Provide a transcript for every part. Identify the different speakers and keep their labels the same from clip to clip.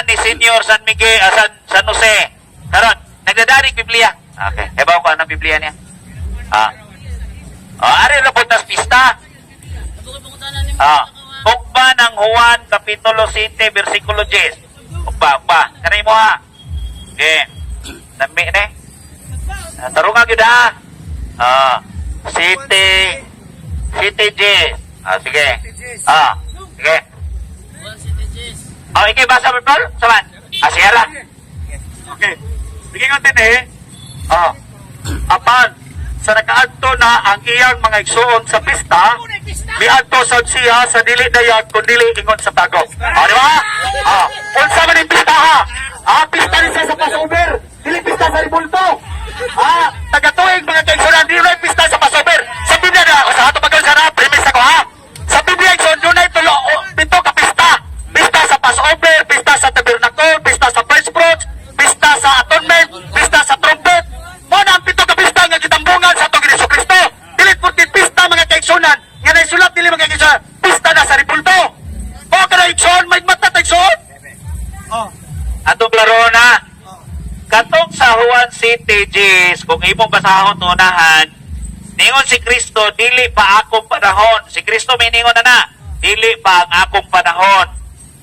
Speaker 1: ni Senyor San Miguel, San Jose. Karon, nagdadaring Biblia. Okay. Ebaw ko anong Biblia niya? Ari na po tas pista. Ukba ng Juan, Kapitulo 7, versikulo 10. Ukba. Kanay mo ha. Okay. Nami ne. Tarungan yun ha. City 10. Sige. Sige. Iki basa mo tol? Saman? Sierra. Okay. Sige nga din apan, sa nakaadto na ang iyang mga igsuon sa pista, miadto sa siya sa dili dayag kung dili ingon sa tago. Di ba? Unsa man yung pista ha? Pista rin siya sa Passover. Dili pista sa Ribulto. Tagatuig mga kaigsunan, dili rin pista sa Passover. Sa Biblia na ako sa ato pagkaw sa premise ako ha. Sa Biblia igsuon, doon na itulo, pito ka pista. Pista sa Passover, pista sa Tabernacle, pista sa First Fruits, pista sa Atonement, pista sa Trumpet. Muna ang pito ka pista nga kitambungan sa itong Jesu Cristo. Dili porkit pista mga kaigsunan, nga naisulat dili mga kaigsunan, pista na sa Ribulto. O kada igsuon, may mata taigsuon. Atong klaro na. Katong sa Juan City, Jis, kung imong basahon unahan, ningon si Kristo, dili pa akong panahon. Si Kristo may ningon na, dili pa ang akong panahon.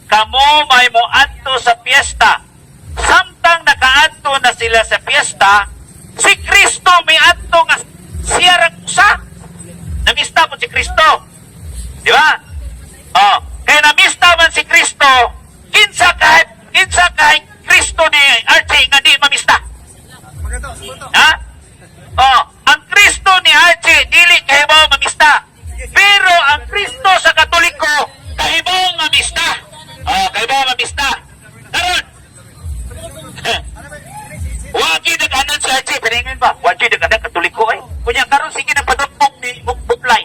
Speaker 1: Kamo may moadto sa piyesta. Samtang nakaadto na sila sa piyesta, si Kristo may adto nga siya usa. Namista po si Kristo. Di ba? Kaya namista man si Kristo, kinsa kahit Kristo ni Archie nga di mamista. Ang Kristo ni Archie dili kahibaw mamista. Pero ang Kristo sa Katoliko kahibaw mamista. Kahibaw mamista. Karon. Wagi nag-anan si Archie, piningin ba? Wagi nag-anan Katoliko eh. Kunya karon sige na padugtong ni Butlay.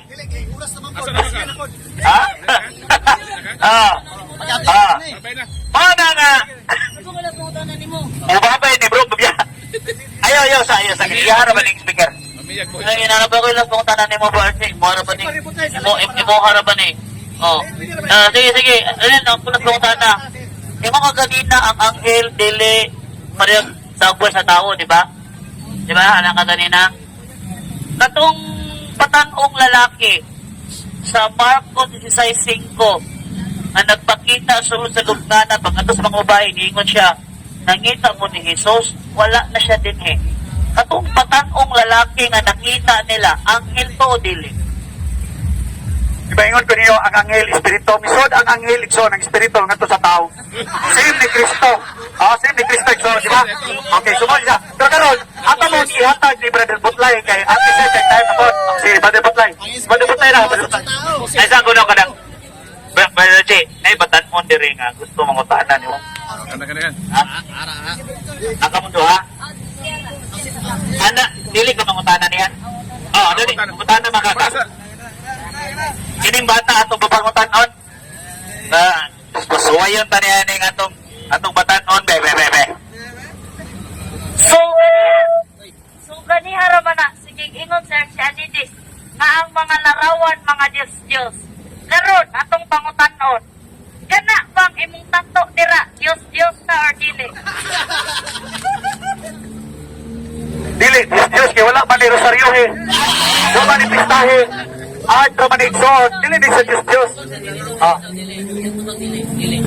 Speaker 1: Mana nga babay ni bro biya. Ayo sa gihara ba ning speaker? Ay inanaba ko lang pong tanan nimo ba Archie? Mo ra ba ning imo harapan ni. Sige. Alin ang pong tanan. Imo kaganina ang anghel dili parehas sa buwan sa tao, di ba? Di ba? Anak kaganina. Katong patanong lalaki sa Marcos 16:5 ang nagpakita sulod sa lugnanan pagkatapos sa mga babae, giingon siya, nangita mo ni Jesus, wala na siya din eh. Katong patanong lalaki nga nakita nila, anghel to o dili?
Speaker 2: Diba ingon ko niyo, ang anghel, espiritu, misod ang anghel, igsoon, ang espiritu, nga to sa tao. Same ni Kristo. Same ni Kristo, igsoon, di ba? Okay, sumunod siya. Pero karon, ato mo ihatag ni Brother Butlay, kay Ate Sir, kay time ako, si Brother Butlay. Brother Butlay na, Brother Butlay.
Speaker 1: Ay, saan ko na kadang, Brother Archie, ay batan mo diri nga, gusto mong utanan niyo.
Speaker 3: Kan.
Speaker 1: Aka mo ha? Ana, dili ka mangutanan niya? Dili, utanan makaka. Kining bata atong babangutan-on. Pasuwayon ta niya ning atong batan-on, be.
Speaker 4: So gani haraman na, sige ingon sir si Adidis, nga ang mga larawan, mga Diyos. Karon atong pangutan-on. Kana bang imong tato dira, Diyos na or dili?
Speaker 2: Dili, Diyos, kaya wala man ni Rosaryohe. Wala man ni Pistahe. Art man ni igsoon. Dili ni sa Diyos.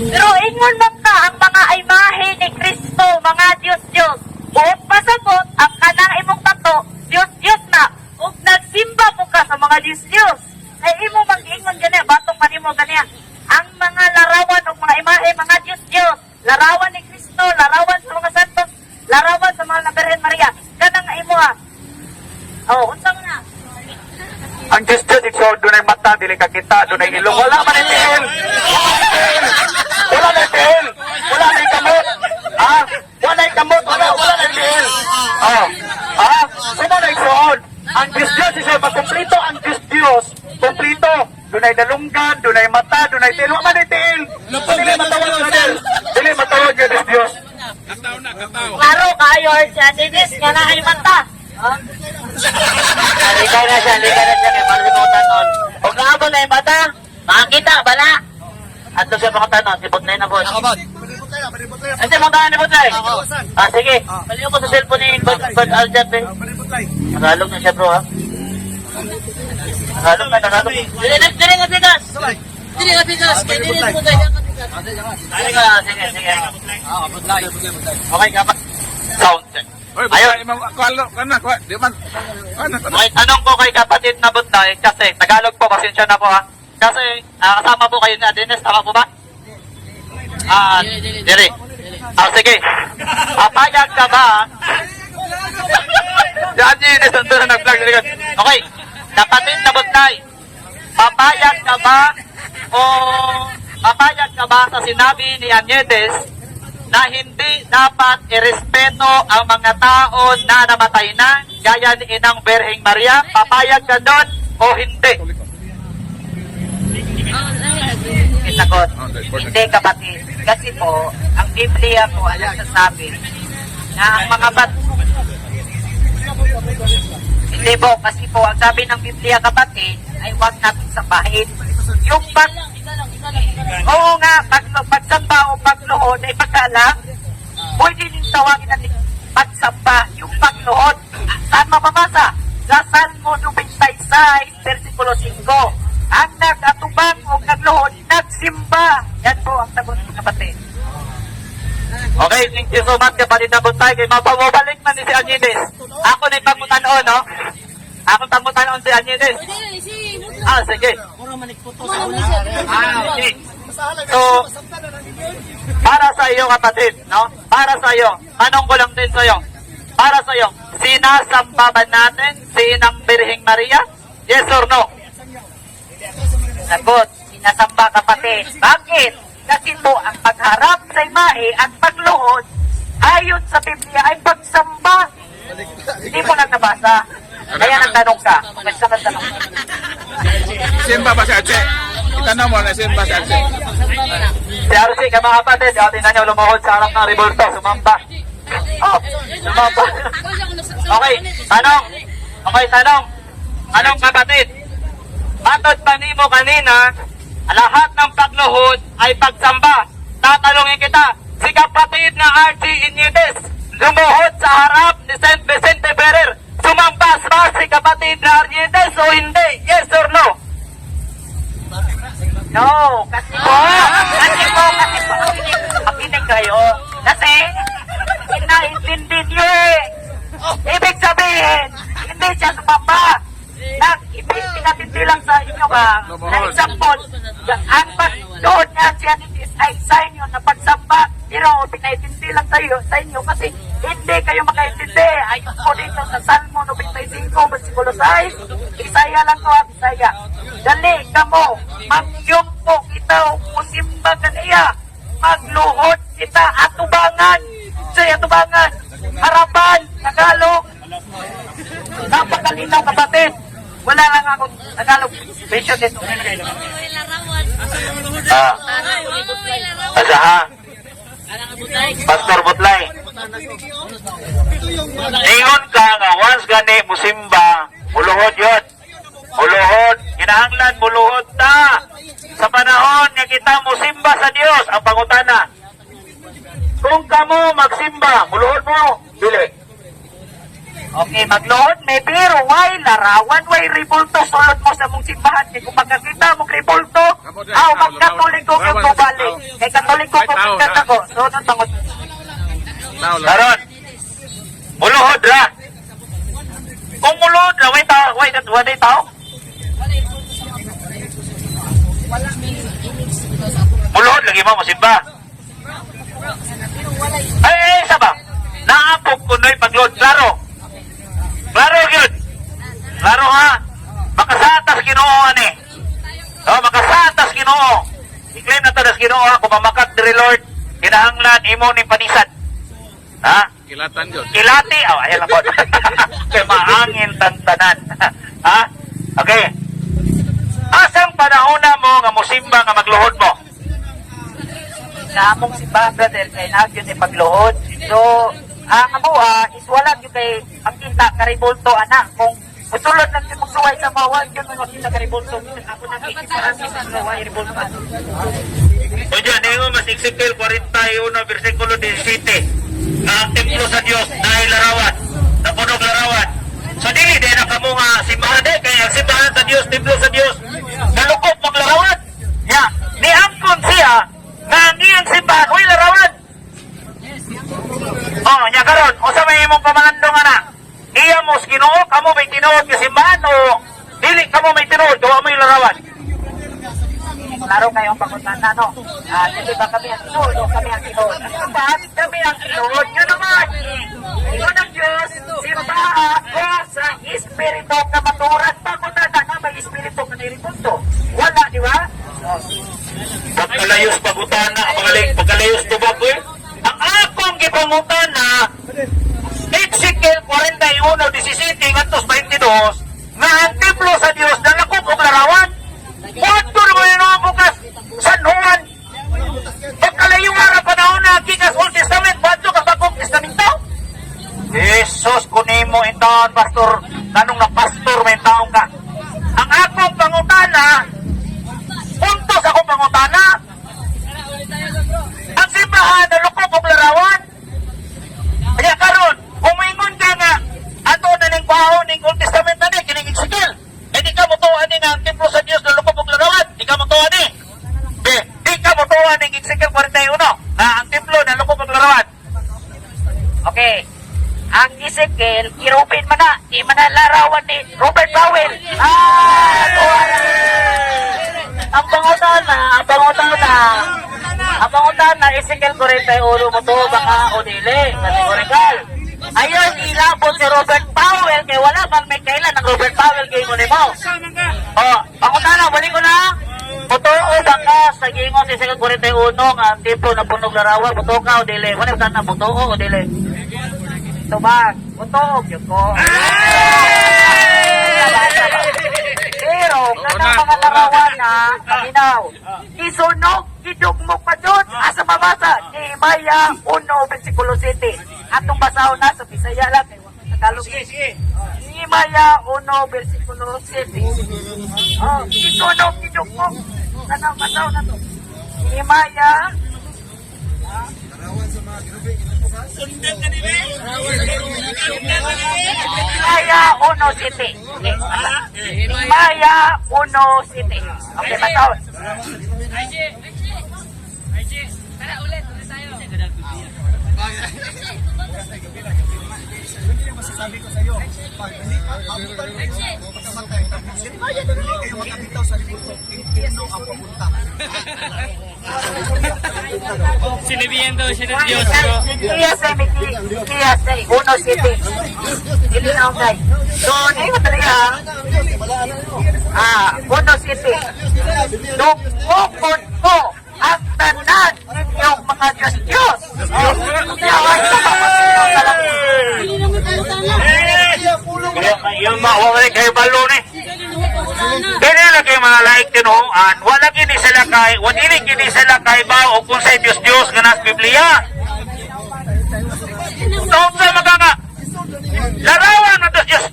Speaker 4: Pero ingon man ka ang mga imahe ni Kristo, mga Diyos. Buot pasabot ang kanang imong tato, Diyos na. Ug nagsimba mo ka sa mga Diyos. Ay imo mag-ingon gani, batong kanimo gani. Ang mga larawan o mga imahe, mga Diyos. Larawan ni Kristo, larawan sa mga santos, larawan sa mga Birhen Maria. Kanang imo ha. Unsa mo na?
Speaker 2: Ang Diyos, igsoon, doon ay mata, dili ka kita, doon ay ilong. Wala man ni tiil. Wala na tiil. Wala na kamot. Wala na kamot. Wala na tiil. Sino na igsoon? Ang Diyos, igsoon, magkumplito ang Diyos. Kumplito. Doon ay dalunggan, doon ay mata, doon ay tiil. Wala man ni tiil. Dili matawag ka din. Dili matawag ka din, Diyos.
Speaker 4: Klaro kayo, siya Dennis, nga na ay mata.
Speaker 1: Halika na siya, kaya para sa mga tanon. Huwag na ba na yung bata? Makakita, bala. At doon siya mga tanon, sibot na yun na boss.
Speaker 3: Ante mo tayo ni Butlay. Ah, sige. Baliw ko sa cellphone ni Bad Aljat eh. Nagalog na siya bro ha. Nagalog na. Dili nga bigas. Dili nga bigas. Kaya dili mo tayo. Sige. Okay ka pa. Sound check. Ayun. Okay, tanong ko kay kapatid na Butlay kasi Tagalog po, pasensya na po ha. Kasi kasama po kayo ni Adenes, tama po ba? Dili. Sige. Papayag ka ba? Si Adenes, nandun na nag-vlog. Okay, kapatid na Butlay, papayag ka ba sa sinabi ni Anietes na hindi dapat irespeto ang mga tao na namatay na gaya ni Inang Berheng Maria? Papayag ka doon o hindi?
Speaker 4: Sagot, hindi kapatid. Kasi po, ang Biblia po ang nagsasabi na ang mga hindi po, kasi po, ang sabi ng Biblia kapatid ay huwag natin sambahin. Yung oo nga, pagsamba o pagluhod ay pagkala, pwede din tawagin natin pagsamba, yung pagluhod. Saan mapapasa? Sa Salmo 96, versikulo 5. Ang nag-atubang o nagluhod, nagsimba. Yan po ang sagot ng kapatid.
Speaker 3: Okay, thank you so much kapatid na Butlay. Kaya mapamabalik man ni si Anietes. Ako na yung pagmutanon, no? Ako pagmutanon si Anietes. Sige. Okay. So, para sa iyo kapatid, no? Para sa iyo, tanong ko lang din sa iyo. Para sa iyo, sinasamba ba natin si Inang Birheng Maria? Yes or no?
Speaker 4: Sagot, sinasamba kapatid. Bakit? Kasi po, ang pagharap sa imahe at pagluhod, ayon sa Biblia ay pagsamba. Hindi mo lang nabasa. Kaya nagtanong ka. Basta nagtanong ka.
Speaker 5: Simba ba si Arce? Itanong mo na simba si Arce.
Speaker 3: Si RC, kaya mga kapatid, tingnan nyo lumuhod sa harap ng Revolto, sumamba. Oh, sumamba. Okay, tanong. Anong kapatid? Matod pa nimo kanina, lahat ng pagluhod ay pagsamba. Tatanungin kita, si kapatid na RC Inietes, lumuhod sa harap ni St. Vicente Ferrer, sumambas ba si kapatid na Inietes o hindi? Yes or no?
Speaker 4: No, kasi po, makinig kayo. Kasi, inaintindi niyo eh. Ibig sabihin, hindi siya sumamba. Pinatindi lang sa inyo ba, na example, ang pagdoon niya siya ay sign yun na pagsamba, pero pinaitindi lang sa inyo kasi hindi kayo makaintindi. Ayun po dito sa Salmo 95, versikulo 6, Bisaya lang ko, Bisaya. Dali ka mo, magyong po kita, musimba kaniya, magluhod kita, atubangan, atubangan, harapan, Tagalog. Napakalinaw kapatid. Wala lang ako Tagalog version dito.
Speaker 3: Asaha. Pastor Butlay. Ingon ka nga, once gani musimba, muluhod yun. Muluhod, kinahanglan muluhod ta. Sa panahon nga kita musimba sa Dios, ang pangutana. Kung kamo magsimba, muluhod mo, dili.
Speaker 4: Okay, magluhod may pero why larawan, why ribulto sulod mo sa mong simbahan. Kung magkakita mong ribulto, magkatoliko yung bubalik. Kay katoliko kung magkata ko. So, nang tangot.
Speaker 3: Karon, muluhod ra. Kung muluhod ra, way tao? Muluhod lagi mo, masimba. Ay, saba. Naapog kunoy pagluhod, klaro. Klaro yun. Klaro ha. Makasatas Ginoo ani. Makasatas Ginoo. I-claim na to das Ginoo ha. Kung mamakat diri Lord, kinahanglan imo ni panisan. Ha?
Speaker 5: Kilatan yun.
Speaker 3: Kilati. Ayan lang po. Kaya maangin tantanan. Ha? Okay. Asang panahona mo nga musimba nga magluhod mo?
Speaker 4: Sa among simbahan, brother, kay nagyon ay pagluhod. So, ang amuha is wala yung kay makita karibulto anak. Kung musulod lang yung magsuway sa bawal, yun may makita karibulto. Ako nakikita sa suway ribulto.
Speaker 3: So dyan, hindi mo masiksi Ezekiel 41 versikulo 17 nga ang templo sa Dios dahil larawan, napunog larawan. So dili din na kamo nga simbahan din kaya ang simbahan sa Dios, templo sa Dios, nalukop maglarawan. Ya, niangkon siya nga ang iyang simbahan uy larawan. Oh, nya karon, usa may imong pamangandong ana. Iya mo Ginoo, kamo may tinuod nga simbahan o dili kamo may tinuod, gawa mo yung larawan.
Speaker 4: Klaro kayo ang pagkutana, no? Hindi ba kami ang tinuod o kami ang tinuod? Bakit kami ang tinuod? Yun naman! Yun ang Diyos, simbahan ko sa Espiritu na maturan. Pagkutana na may Espiritu ka nilipunto. Wala, di ba?
Speaker 3: Pagkalayos pagutana, pagkalayos tubag eh. Ang akong gipangutana, Ezekiel 41:17 ngadto 22, nga ang templo sa Dios nalakop og larawan. Moto naman yung bukas San Juan. Pagkalayo nga panahon na gikas Old Testament, bato ka Bagong Testamento. Jesus, kunimo intaon, pastor. Ganong na pastor, may taong ka. Ang akong pangutana, puntos akong pangutana, ang simbahan na lukop og larawan. Kaya karon, umingon ka nga, ato na ning baho ning Old Testament na ni, kining Ezekiel. Eh di ka mutuan ni nga ang templo sa Dios na lukop og larawan. Di ka mutuan ni. Di ka mutuan ning Ezekiel 41 na ang templo na lukop og larawan.
Speaker 4: Okay. Ang Ezekiel, irupin man na. Di man na larawan ni Robert Powell. Ang pangutana, Ezekiel 41 mo to, baka o dili, kategorikal. Ayaw ilabot si Robert Powell, kaya wala bang may kailan ng Robert Powell kay mo ni mo. Oh, pangutana, balik ko na. Totoo baka sa gingon si Ezekiel 41 ang tipo na punog larawan, buto ka o dili. Wala ba na buto o dili? Tubag, buto, yun ko. Pero, kanang mga larawan na, kaminaw, isunog, idugmok pa doon, asa mabasa, Nehemiah 1, versikulo 7. Atong basahon na sa Bisaya lang, Tagalog. Nehemiah 1, versikulo 7. Oh, isunog, idugmok. Kanang basahon na to. Nehemiah Nehemiah 1:7. Nehemiah 1:7. Okay, batawon.
Speaker 2: Sabi ko sa iyo, pag hindi pagkamatay, hindi kayo makabitaw sa libutong, impyerno ang papunta.
Speaker 5: Sinabihan daw siya ng Diyos ko.
Speaker 4: Kiyasay, 1:7. Dili na ako guys. So, ngayon talaga, 1:7. Dugmokon ko ang tanan ninyong mga Diyos-Diyos. Yawan sa mga sinong talaga.
Speaker 3: Yung mawawala kayo balo ni. Kaya lagi mga laik tinuan, wala kini sila kay, wala kini sila kay ba o kung sa Diyos nga nas Biblia. Taon sa maganga, larawan na Diyos.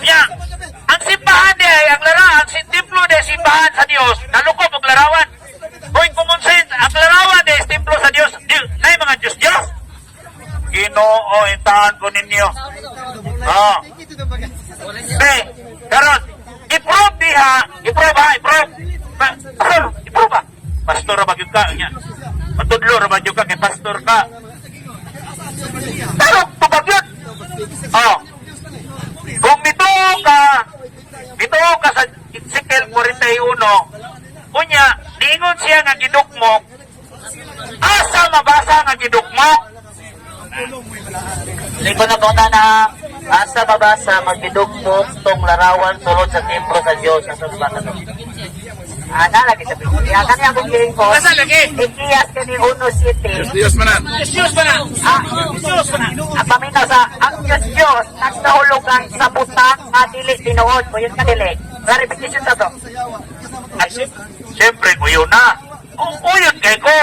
Speaker 3: Ya, ang simbahan niya ay ang larawan, ang templo niya simbahan sa Diyos, nalukop ang larawan. Kung kumonsin, ang larawan niya is templo sa Diyos, na yung mga Diyos. Ginoo, intahan ko ninyo. Oh. Okay, karon, i-prove diha, i-prove. I-prove ba? Pastor ba yun ka? Matudlo ba yun ka kay pastor ka? Pero, tubag yun. Oh. Kung bituo ka sa Ezekiel 41, kunya, niingon siya nga gidukmok, asa mabasa nga gidukmok?
Speaker 4: Lingkod na punta na asa mabasa magidugmok tong larawan sulod sa templo sa Diyos. Asa mabasa to? Lagi sa Biblia. Kani akong lingkod.
Speaker 5: Asa lagi?
Speaker 4: Ikiyas kani 1:7.
Speaker 5: Diyos manan.
Speaker 3: Diyos ba na?
Speaker 4: Ang paminaw sa ang Diyos nagkahulugan sa butang nga dili tinuod. O yun ka dili. Clarification na to.
Speaker 3: Ay, siyempre ko yun na. Uyod kay ko.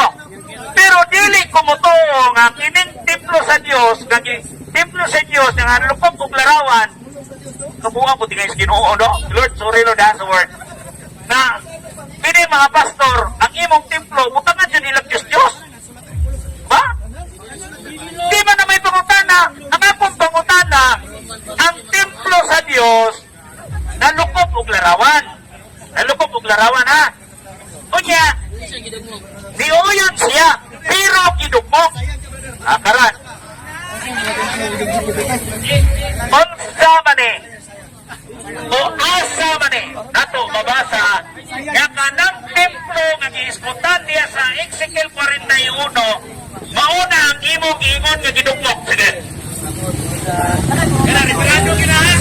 Speaker 3: Pero dili ko mo to nga kining templo sa Dios, templo sa Dios nga lukop og larawan. Kabuang ko tingay sa Ginoo, no? Lord, sorry Lord, that's the word. Na pili mga pastor, ang imong templo templo, butangan dyan nilang Diyos. Ba? Di man na may pangutana, ang akong pangutana, ang templo sa Diyos, nalukop og larawan. Nalukop og larawan, ha? Kunya, niuyon siya, pero gidugmok. Karan. Unsa man eh, o asa man eh, nato mabasa, nga kanang templo nga giiskutan diya sa Ezekiel 41, mauna ang imong ingon nga gidugmok. Sige.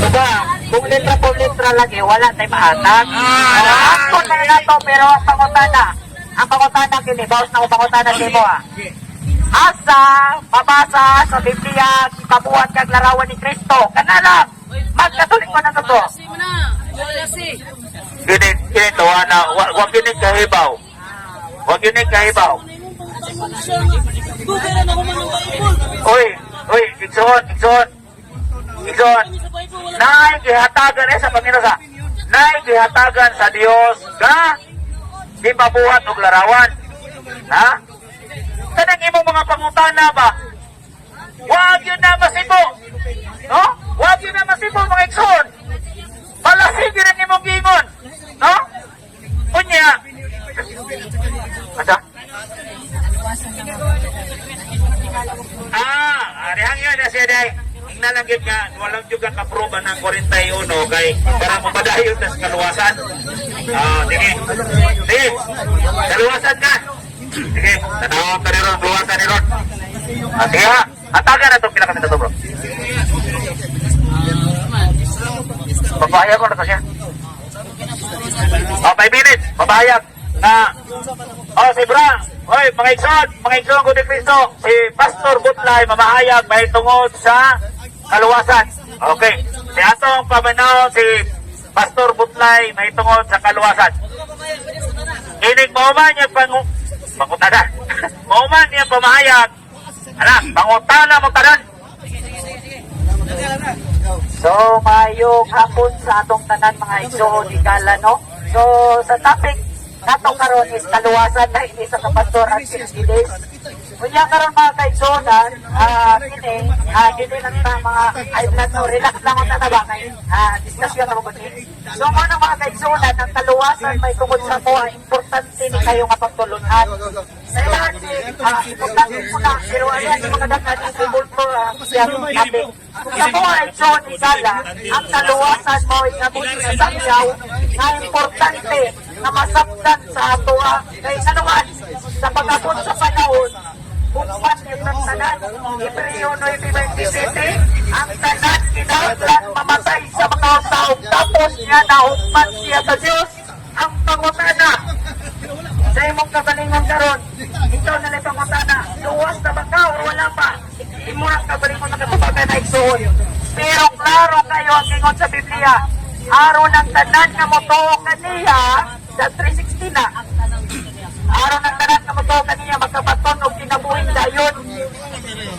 Speaker 4: Diba, kung letra po letra lagi, wala tayo maatag. Ako na na to, pero ang pangutana kini, bawas na ang pangutana kini mo asa, mabasa sa Biblia, kabuhat kag larawan ni Kristo. Kanala, magkatulik ko na to.
Speaker 3: Gini to, wag gini kahibaw. Wag gini kahibaw. Uy, Igsoon. Naay gihatagan sa Panginoon sa. Naay gihatagan sa Dios ga di mabuhat og larawan. Ha? Kanang imong mga pangutana ba? Wag yun na masibo. No? Wag yun na masibo mga Igsoon. Balasig rin imong gingon. No? Unya. Asa? Arihang yun na siya day. Nalanggit nga, walang juga kaproba ng 41 kay para mapadayon sa kaluwasan. Sige, kaluwasan ka. Sige, tanawang ka rin ron, kaluwasan ni ron. Sige ha, hatagan na itong pinakami na ito bro. Papahayag ko na ito siya. 5 minutes, papahayag na si Bra, oy, mga Igsoon ko ni Cristo, si Pastor Butlay, mamahayag, may tungod sa kaluwasan. Okay. Si atong pamanaw, si Pastor Butlay, may tungod sa kaluwasan. Inig mauman niya pangutana. Mauman niya pamahayag. Pangutana mo tanan.
Speaker 4: So, mayong hapon sa atong tanan mga Igsoon igala, no? So, sa topic natong karon is kaluwasan na hindi sa kapastor at 60 days. Kunya karon mga kaigsuonan, kini lang ta mga high blood, no, relax lang ang tataba kay discussion na mo kini. So mga mga kaigsuonan, ang kaluwasan may tungod sa ko, importante ni kayo nga pagtulunan. Sa lahat importante po na, pero ayan yung mga dagat ang sibulto siya natin. Sa mga igsoon igala, ang kaluwasan mo inabuti na sakyaw na importante na masabdan sa ato kay sanuman sa pagabot sa panahon bukpan yung tanan Hebreo 9:27 ang tanan kinahanglan mamatay sa mga tao tapos niya naukman siya sa Diyos ang pangutana sa imong kagalingon karon ikaw na lang pangutana luwas na ba ka o wala pa imo ang kagalingon na katubagay na igsoon pero klaro kayo ang ingon sa Biblia aron ang tanan nga motuo kaniya sa 360 na aron ang tanan nga motuo kaniya magkabaton og kinabuhing dayon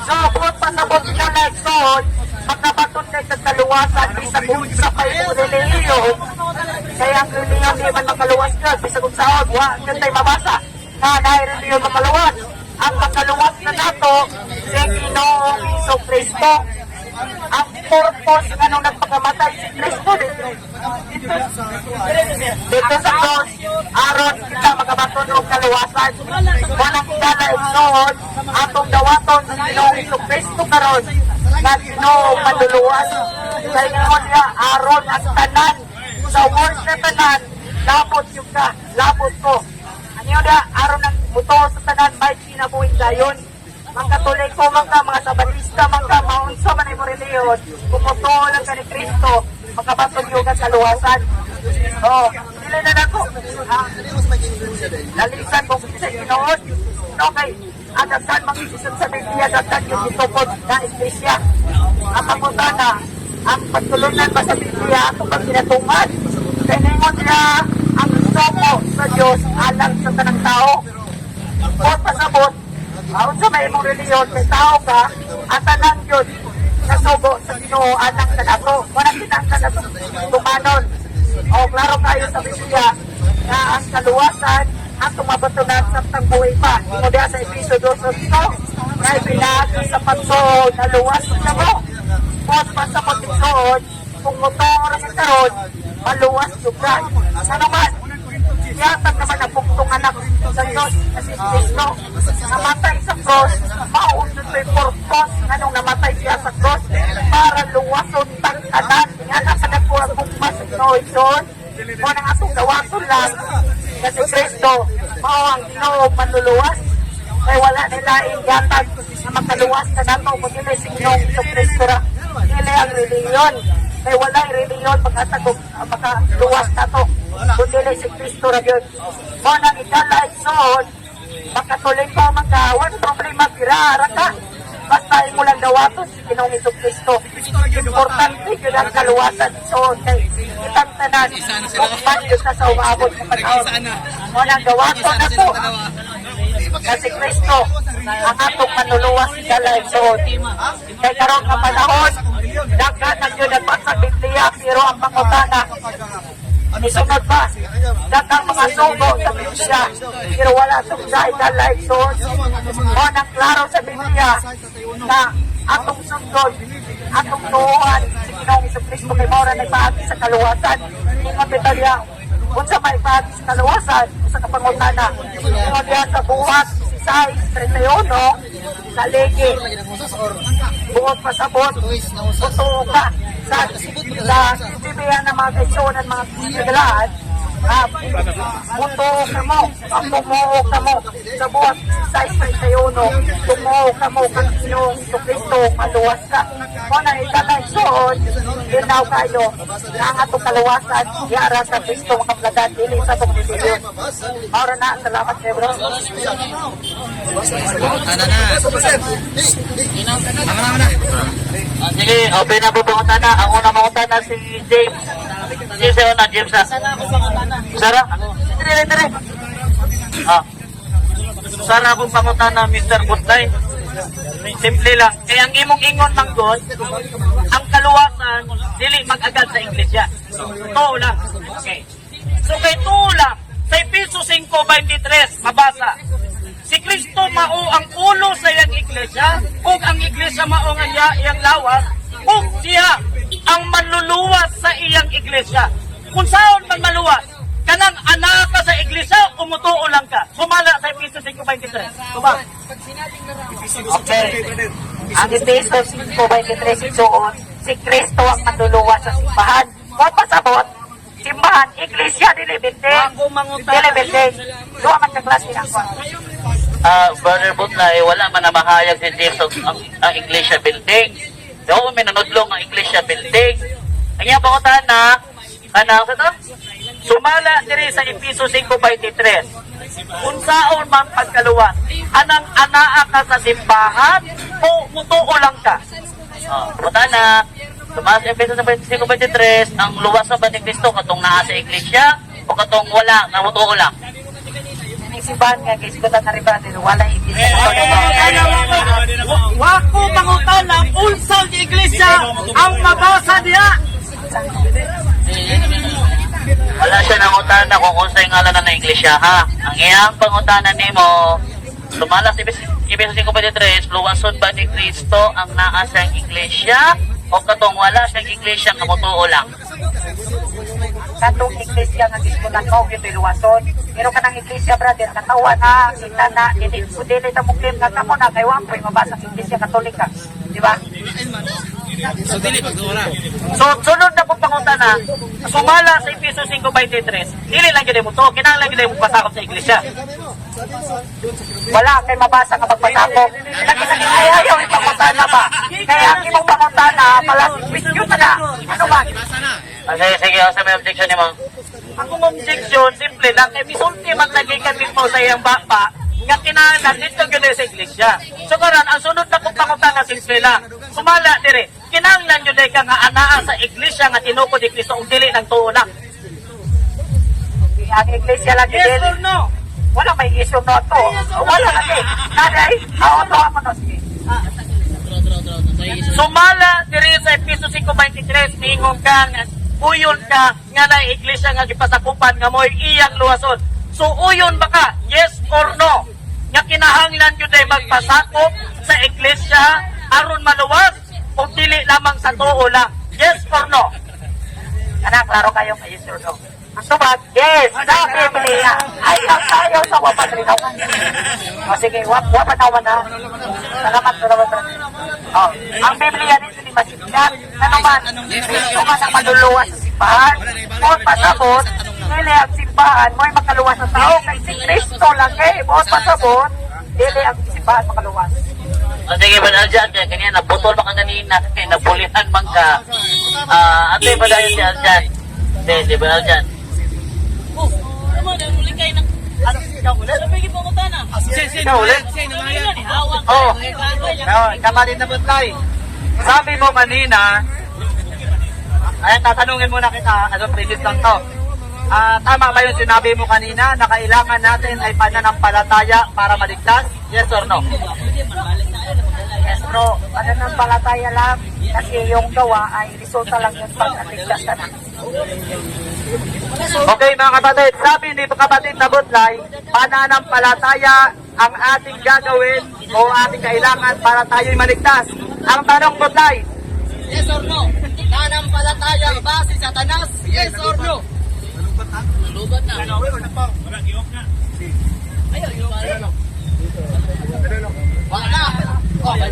Speaker 4: so kung pasabot ka na igsoon magkabaton kay sa kaluwasan bisag sa pay mo relihiyon kaya ang relihiyon di man makaluwas ka bisag kung saod wa kantay mabasa na dahil relihiyon makaluwas ang makaluwas na nato si Ginoong Jesucristo ang purpose nga nung nagpakamatay si Kristo dito sa cross aron kita magabaton og kaluwasan walang kala igsoon atong dawaton si Ginoong Jesucristo karon nga Ginoong maduluwas kay ingon niya aron ang tanan sa world na tanan labot yung ka labot ko ano da aron ang buto sa tanan may kinabuhing dayon magkatuloy ko mga sabatista maunsa man ay mo reliyon kumuto lang ka ni Kristo magkabaton yung kaluwasan dili na nako lalisan ko sa Ginoon okay agatan mag-isip sa Biblia agatan yung itupod na iglesia ang pagkutana ang pagtulunan ba sa Biblia atong pagkinatungan kaya ningon nila ang gusto mo sa Diyos alang sa tanang tao o pasabot aron sa may mong reliyon may tao ka at tanan yun nasubo sa Ginoo alang sa nato wala kinangkan na tumanon o klaro kayo sa Biblia na ang kaluwasan atong mabatunan sa tangbuhay pa. Imo diha sa episode 2 kay pinaagi sa pagsod na luwas na mo. Kung pa sa pagsod, kung motor ka karon, maluwas yung brand. Ano man, yatag naman ang buktong anak sa Diyos na si Cristo. Namatay sa cross, maunod may purpose anong namatay siya sa cross para luwason tangkanan. Anak ka na po ang bukmas sa Noison. Kung ang atong gawason lang na si Cristo, mao ang Ginoo manluluwas. Kaya wala nila yatag na makaluwas ka na ito kung nila si Ginoo sa Cristo ra. Nila ang reliyon. Kaya wala ang reliyon makaluwas na ito. Kung nila si Cristo ra yun. Kung ang ikalain soon, makatuloy pa magkawan, problema pirara ka. Basta mo lang dawaton si Ginoong Hesus Kristo. Importante yun ang kaluwasan. So, kitang tanan, kung yun na sa umabot ng panahon. Kung ang dawaton na po, na si Kristo, ang atong manluluwas sa life. So, kaya karoon ng panahon, nagkanag yun ang sa Biblia, pero ang pangutana, isunod ba? Datang mga sugo sa Biblia, pero wala itong sa life. So, o nang klaro sa Biblia na atong sundod, atong tuuan, si Ginoong Jesucristo kay Maura na ipahagi sa kaluwasan. Mga Bitalia, kung sa may ipahagi sa kaluwasan, sa kapangutana, kung diyan sa buhat, 6:31, sa legi, buot pasabot, puto ka, sa Biblia na mga kaisyonan, mga kasigalaan, mutuo ka mo, tumuo ka mo, sa buhat 6:31, tumuo ka mo, kang Ginoong Jesucristo, maluwas ka. Kung na ikalaisyon, linaw kayo, na ang atong kaluwasan, yara sa Kristo, mga plagan, dili sa itong reliyon. Maura na, salamat kayo, bro.
Speaker 3: Sige, open na po pangutana. Ang unang pangutana si James. James ay una, James na. Sara? Dire. Sara akong pangutana, Mr. Butlay. Simple lang. Kaya ang imong ingon manggod, ang kaluwasan, dili mag-agad sa Iglesia. Totoo lang. Okay. So kay tuo lang, sa Efeso 5:23, mabasa. Si Kristo mao ang ulo sa iyang iglesia, ug ang iglesia mao ang iyang lawas, ug siya ang manluluwas sa iyang iglesia. Kung saan man maluwas, kanang anak ka sa iglesia, umutuo lang ka. Sumala sa Efeso 5:23. Diba?
Speaker 4: Okay. Ang Efeso 5:23 isuon, si Kristo ang manluluwas sa simbahan. Kung pasabot, simbahan, iglesia, dili binteng. Dili binteng. Doon man ka klase ng
Speaker 3: Brother Butlay, wala man na mahayag si James ang Iglesia building. Doon may nanudlong ang Iglesia building. Ang iyang pangutan na, sa to? Sumala diri sa Efeso 5:23. Kung saan man pagkaluwas, anang anaa ka sa simbahan o mutuo lang ka? Pangutan na, sumala sa Efeso 5:23, ang luwas sa ba ni Kristo katong naa sa Iglesia o katong wala, na mutuo lang?
Speaker 4: simbahan nga guys, ko na ribatin, wala iglesia.
Speaker 3: Wako pangutana, unsang iglesia ang mabasa diha? Wala siya nangutana kung unsay ngalan na iglesia ha. Ang iyang pangutana nimo, sumala sa Efeso 5:23, luwason ba ni Kristo ang naa sa iglesia o katong wala sa iglesia nga mutuo lang?
Speaker 4: Katong iglesia nga diskutan mo, yung luwason. Pero kanang iglesia, brother, katawa na, kita na, dili na muklim nga kamo na, kay wang po'y mabasa ng iglesia katolika. Di ba?
Speaker 5: So, dili pagdura.
Speaker 3: So, sunod na po pangutana, sumala sa Efeso 5:23, dili lang gid mo to, kinahanglan gid mo pasakop sa iglesia.
Speaker 4: Wala kay mabasa nga magpasakop. Ayaw yung pangutana ba? Kaya ang imong pangutana, pala, question na na. Ano ba?
Speaker 3: Sige, sa may objection ni Mang. Ang objection, simple lang, kay misulti maglagay kami po sa iyang bapa, nga kinahanglan dito gid sa iglesia. So karon ang sunod na kong pangutana simple lang. Sumala dire, kinahanglan jud ka nga anaa sa iglesia nga tinuod ni Kristo ug dili nang tuo lang.
Speaker 4: Ang iglesia lagi
Speaker 3: Yes
Speaker 4: dili.
Speaker 3: or no?
Speaker 4: Wala may issue no to. Wala lagi. Naday, to mo no sige.
Speaker 3: Sumala diri sa Efeso 5:23, ningon ka nga puyon ka nga na iglesia nga gipasakupan nga mo'y iyang luwason. So uyon ba ka? Yes or no? Nga kinahanglan yun ay magpasakop sa iglesia aron maluwas o dili lamang sa tuo lang? Yes or no?
Speaker 4: Anak, klaro kayo kay yes or no? Ang tubag, yes, sa Biblia. Ay, ang tayo sa wapatrinaw. O sige, wapatawan na. Salamat. O, ang Biblia nito ni Masigyan, ano man, Kristo man ang maluluwas sa simbahan. Buot pasabot, dili ang simbahan, mo'y makaluwas sa tao. Kasi Kristo lang eh, buot pasabot, dili ang simbahan makaluwas.
Speaker 3: O sige, Brother Aljan, kaya kanina naputol pa ka kanina, kaya nabulihan man ka. Ano yung Brother Aljan? Hindi, Brother Aljan.
Speaker 2: Kamalin na butlay. Sabi mo kanina, ay tatanungin muna kita, previous lang to. Tama ba yung sinabi mo kanina na kailangan natin ay pananampalataya para maligtas? Yes or no?
Speaker 4: Yes, bro, pananampalataya lang kasi yung gawa ay resulta lang yung pag-aligtas ka na.
Speaker 2: Okay mga kapatid, sabi ni kapatid na butlay, pananampalataya ang ating gagawin o ating kailangan para tayo'y maligtas. Ang tanong butlay,
Speaker 6: Yes or no? Pananampalataya ba si Satanas? Yes or no? Lubat na. Wala na. Oh, may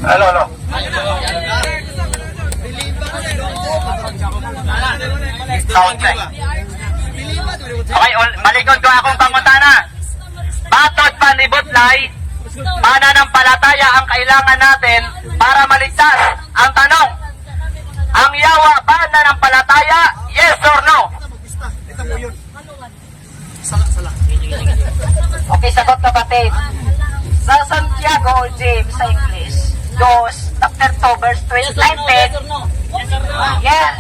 Speaker 2: Hello.
Speaker 3: Sound check. Okay, malikod ko akong pangutana. Batod pa ni Butlay, pananampalataya ang kailangan natin para maligtas. Ang tanong, ang yawa pananampalataya, yes or no?
Speaker 4: Okay, sagot kapatid. Sa Santiago, James, sa English, goes, chapter 2, verse 19. Yeah.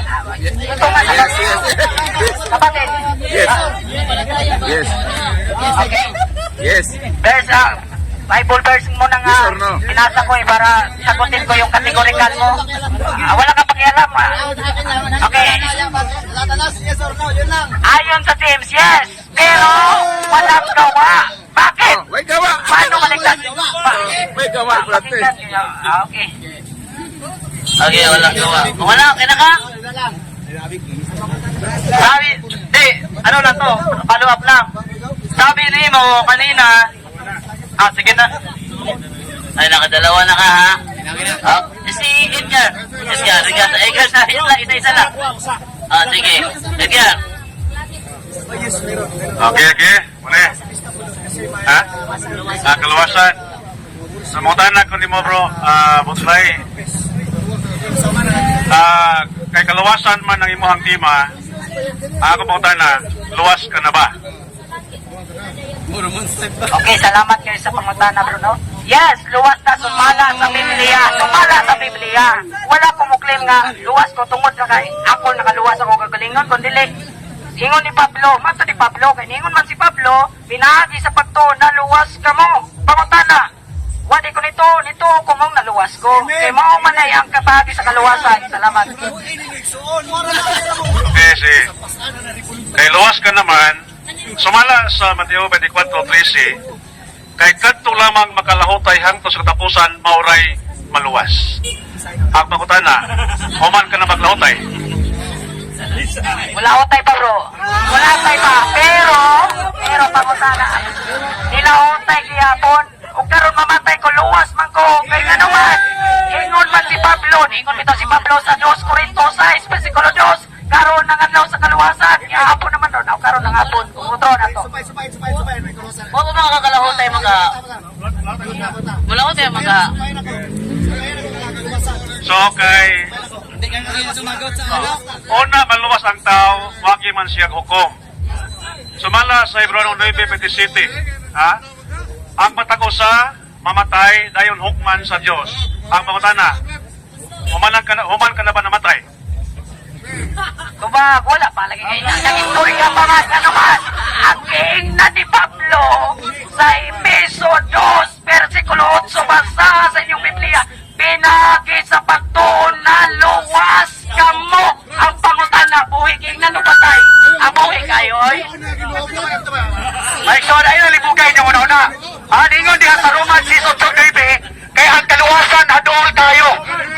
Speaker 4: Ito nga sagot. Kapatid.
Speaker 5: Yes. Yes.
Speaker 4: Okay.
Speaker 5: Yes.
Speaker 4: Verse, Bible verse mo na nga.
Speaker 5: Yes or no?
Speaker 4: Pinasa ko para sagutin ko yung kategorikal mo. Wala ka pakialam. Okay.
Speaker 6: Satanas, yes or no? Yun lang.
Speaker 4: Ayon sa James, yes. Pero, walang gawa. Bakit?
Speaker 5: May gawa.
Speaker 4: Paano maligtas?
Speaker 5: May gawa, brate.
Speaker 4: Okay.
Speaker 3: Okay, wala gawa. Wala, kinaka? Sabi, di, ano lang to, follow up lang. Sabi ni mo kanina, sige na. Ay, nakadalawa na ka, ha? Si Edgar. Edgar sa isa lang. Sige. Edgar.
Speaker 1: Okay. Muna. Ha? Kaluwasan. Samutan ko ni mo bro, Butlay. Kay kaluwasan man ang imuhang tima, ako pautan na, luwas ka na ba?
Speaker 4: Okay, salamat kayo sa pangutana, Bruno. Yes, luwas na sumala sa Biblia. Sumala sa Biblia. Wala ko muklim nga luwas ko tungod na kay ako nakaluwas ako kagalingon kundi ingon ni Pablo, mato ni Pablo, kay ingon man si Pablo, pinagi sa pagto na luwas ka mo. Pangutana, wadi ko nito kumong naluwas ko. Kay mao man ay ang kapagi sa kaluwasan. Salamat.
Speaker 1: Okay, kay luwas ka naman, sumala sa Mateo 24:13, kay kadto lamang makalahutay hangtod sa katapusan, mauray maluwas. Ang pangutana, human ka na maglahutay.
Speaker 4: Wala utay pa, bro. Wala utay pa. Pero pangutana, nila utay gihapon. Ug karon mamatay ko luwas man ko. Kay ano man, ingon man si Pablo. Ingon bitaw si Pablo sa 2 Corinto 6, versikulo 2. Karon nangadlaw sa kaluwasan. Gihapon naman ron. Karon nang hapon. Utro na to.
Speaker 3: Huwag mo makakalahutay mga... Wala ko tayo mga...
Speaker 1: So, kay una maluwas ang tao, wag man siya hukom. Sumala sa Hebreo 9:27, ha? Ang matag usa mamatay dayon hukman sa Dios. Ang pangutana, human ka na ba namatay?
Speaker 4: Tubag, wala pa lagi kayo. Nag-istorya pa nga ka naman. Ang king na ni Pablo sa Efeso 2, versikulo 8, basa sa inyong Biblia, pinagi sa pagtuon na luwas ka mo.
Speaker 3: kayo, oy. May igsoon, ayun ang libugay niyo una-una. Ningon diha sa Roman season 2, baby, kay ang kaluwasan adool tayo.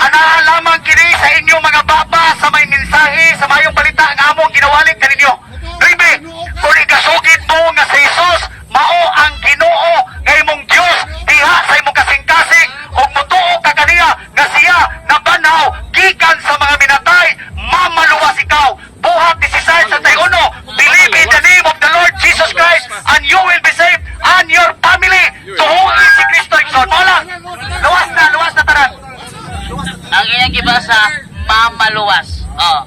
Speaker 3: Ana lamang kini sa inyo mga baba sa may mensahe, sa mayong balita ang among ginawalik kaninyo. Baby, kung ikasugid mo nga sa Jesus, mao ang Ginoo nga imong Dios diha sa imong kasing-kasing ug mutuo ka kaniya nga siya nabanaw gikan sa mga minatay, mamaluwas ikaw. Buhat 16 sa 31. Believe in the name of the Lord Jesus Christ and you will be saved and your family. Tuhuin si Kristo igsoon. Mo lang. Luwas na tanan.
Speaker 6: Ang iyang gibasa, mamaluwas. Oh.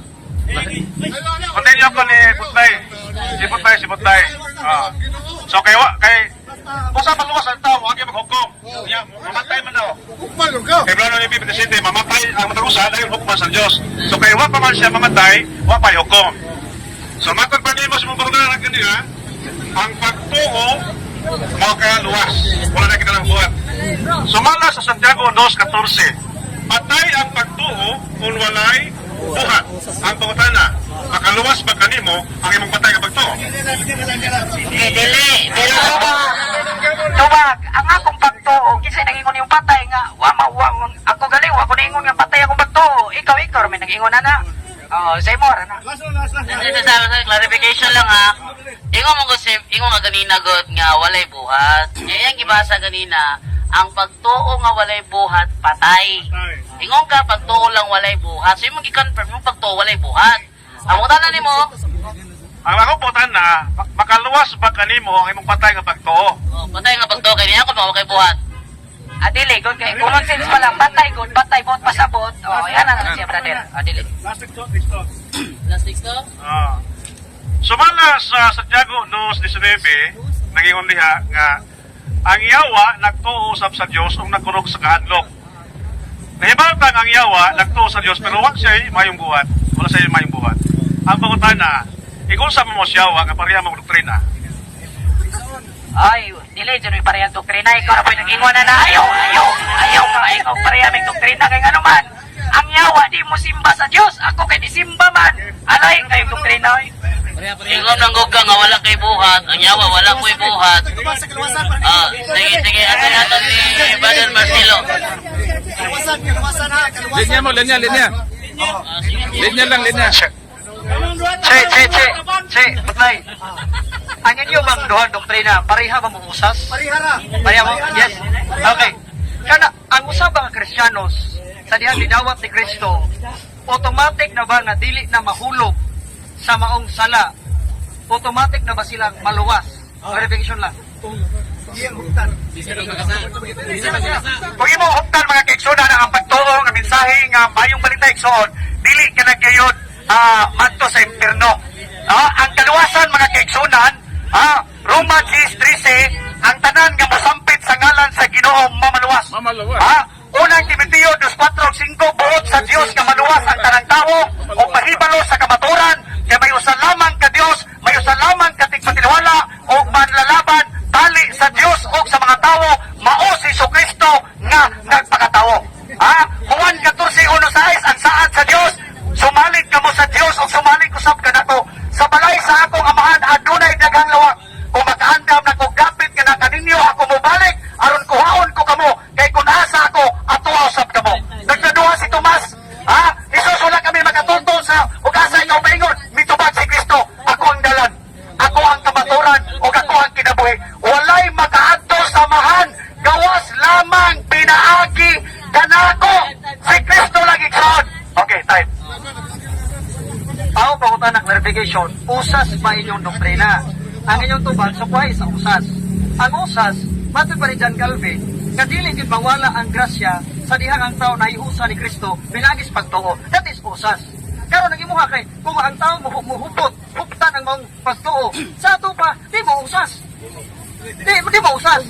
Speaker 2: Continue ko ni Butay. Si Butay. So kay kung sa maluwas ang tao, huwag yung maghukom. Mamatay man daw. Kay Brano ni Bibit City, mamatay ang matarusa dahil hukuman sa Diyos. So kay huwag pa man siya mamatay, huwag pa hukom. So matag pa niyo sa mga barugalan ng kanila, ang pagtuo, mga kaya luwas. Wala na kita ng buhat. Sumala sa Santiago 2:14, patay ang pagtuo kung walay buhat. Ang pangutana, makaluwas ba kanimo ang imong patay ka pagtuo?
Speaker 6: Dili.
Speaker 3: Tubag, ang akong pagtuo, kinsa nangingon yung patay nga, ako galing, wa ko ningon nga patay akong pagtuo. Ikaw, may nangingon na. Say more, na.
Speaker 6: Dito sa clarification lang ha. Ingo mo gusip, ingo nga ganina god nga walay buhat. Yang gibasa ganina, ang pagtuo nga walay buhat patay. Ingon ka pagtuo lang walay buhat. So imong gi-confirm yung pagtuo walay buhat. Ang utana nimo,
Speaker 2: Ang ako putan na, makaluwas ba kanimo ang imong patay nga pagtuo?
Speaker 6: patay nga pagtuo kay niya ko mawakay buhat.
Speaker 3: Adili, good kay common sense pa lang, patay good, patay bot pasabot. Yan na siya, brother. Adili.
Speaker 6: Last week to?
Speaker 2: Sumala sa Santiago 2:19, naging liha nga ang yawa nagtuo usab sa Dios ug nagkurog sa kahadlok. Nahibawtang ang yawa nagtuo sa Dios pero wa siya mayong buhat. Wala siya mayong buhat. Ang pangutana, ikul sa mo yawa nga pareha mo doktrina.
Speaker 3: Ay, dili, dyan yung parehang doktrina. Ikaw na po yung nag-ingon na ayaw ka. Ikaw parehang may doktrina kay ano man. Ang yawa, di mo simba sa Diyos. Ako kay di simba man. Alay, kayo doktrina.
Speaker 6: Ingon nang gug ka nga wala kay buhat, ang yawa wala ko'y buhat. Sige, atin ni Brother Marcelo.
Speaker 5: Linya mo, linya. Linya lang.
Speaker 3: Che, Butlay. Ang inyo bang duhang doktrina, pareha ba mo usas? Pareha mo? Yes. Okay. Kana, ang usab mga Kristiyanos, sa dihang dinawat ni Kristo, automatic na ba na dili na mahulog sa maong sala? Automatic na ba silang maluwas? Verification lang. Kung imo huktan mga kaigsunan ang pagtuo nga mensahe nga mayong balita igsoon, dili ka na gayud madto sa impierno. Ang kaluwasan mga kaigsunan, Roman 6:13, ang tanan nga mosampit sa ngalan sa Ginoo mamaluwas. Unang Timoteo 2:4-5, buot sa Dios nga maluwas ang tanang tao o mahibalo sa kamaturan, kaya may usa lamang ka Dios, may usa lamang ka tigpatiniwala o manlalaban tali sa Dios o sa mga tao, mao si Jesucristo nga nagpakatao. Juan 14:1-6, ang saad sa Dios, sumalit ka mo sa Dios o sumalit usab ka nako. Sa balay sa akong amahan adunay daghang lawak. Kung makaandam na kog gapit ka na kaninyo ako mobalik aron kuhaon ko kamo kay kun asa ako atuwa usab kamo. Nagnaduha si Tomas, Jesus wala kami magatuto sa ug asa ikaw paingon, mitubag si Kristo, ako ang dalan, ako ang kamaturan ug ako ang kinabuhi. Walay makaadto sa amahan, gawas lamang pinaagi kanako si Kristo lagi karon. Okay, time. Pangutan ng clarification, usas ba inyong doktrina? Ang inyong tubag, sukway sa usas. Ang usas, matod pa rin John Calvin, nga dili gid mawala ang grasya sa dihang ang tao na iusa ni Kristo, pinagis pagtuo. That is usas. Karon nagimuha kay, kung ang tao muhupot, huptan ang mong pagtuo, sa ato pa, di mo usas. Di mo usas.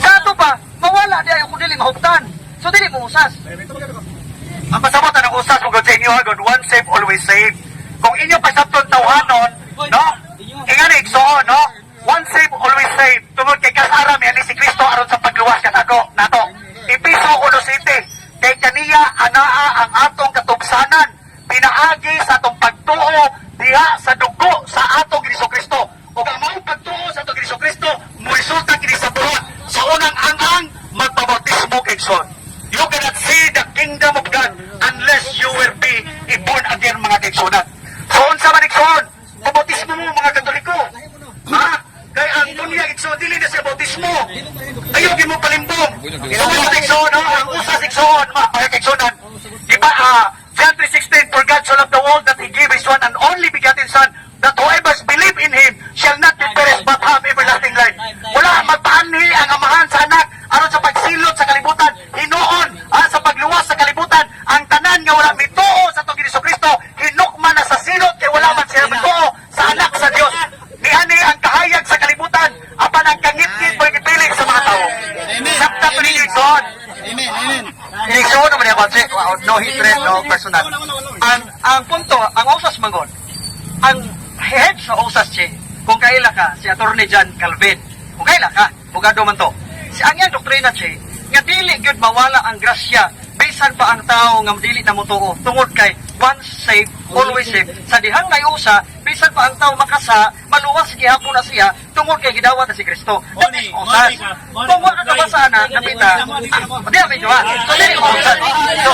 Speaker 3: Sa ato pa, mawala di ako dili mahuptan. So dili mo usas. Ang pasabot ng usas mo sa inyo, God, once saved, always saved. Kung inyo pasabton tawhanon, no? Ingani igsoon, no? Once saved, always saved. Tungod kay kasaram yan si Kristo aron sa pagluwas nato. Episo 1:7, kay kaniya anaa ang atong katubsanan, pinaagi sa atong pagtuo diha sa dugo sa atong Kristo
Speaker 2: bautismo. Ayaw mo palimbong. Mga kaigsoon, ang usa sa igsoon, mga kaigsoon, di ba, John 3:16, for God so loved the world that He gave His one and only begotten Son, that whoever believe in Him shall not be perished but have everlasting life. Wala magpaanhi ang amahan sa anak aron sa pagsilot sa kalibutan, hinuon sa pagluwas sa kalibutan, ang tanan nga wala mituo sa tong Kristo, hinukman na sa silot kay wala man siya mituo sa anak sa Dios. Niani ang kahayag sa kalibutan, apan ang kangit-ngit mo ipili sa mga tao. Sabta ko ni Igsoon. Igsoon naman yung konse, no hatred, no personal. Ang punto, ang usas mangon, ang head sa usas siya, kung kaila ka, si Atty. John Calvin, kung kaila ka, bugado man to, si ang yan doktrina siya, nga dili gyud mawala ang grasya, bisan pa ang tao nga dili na mutuo, tungod kay once saved, always saved. Sa dihang ngay usa, bisan pa ang tao makasa, maluwas gihapon na siya, tungod kay gidawat na si Kristo. Dili usas. Kung wala ka basa na, napita, di medyo so dili usas. So,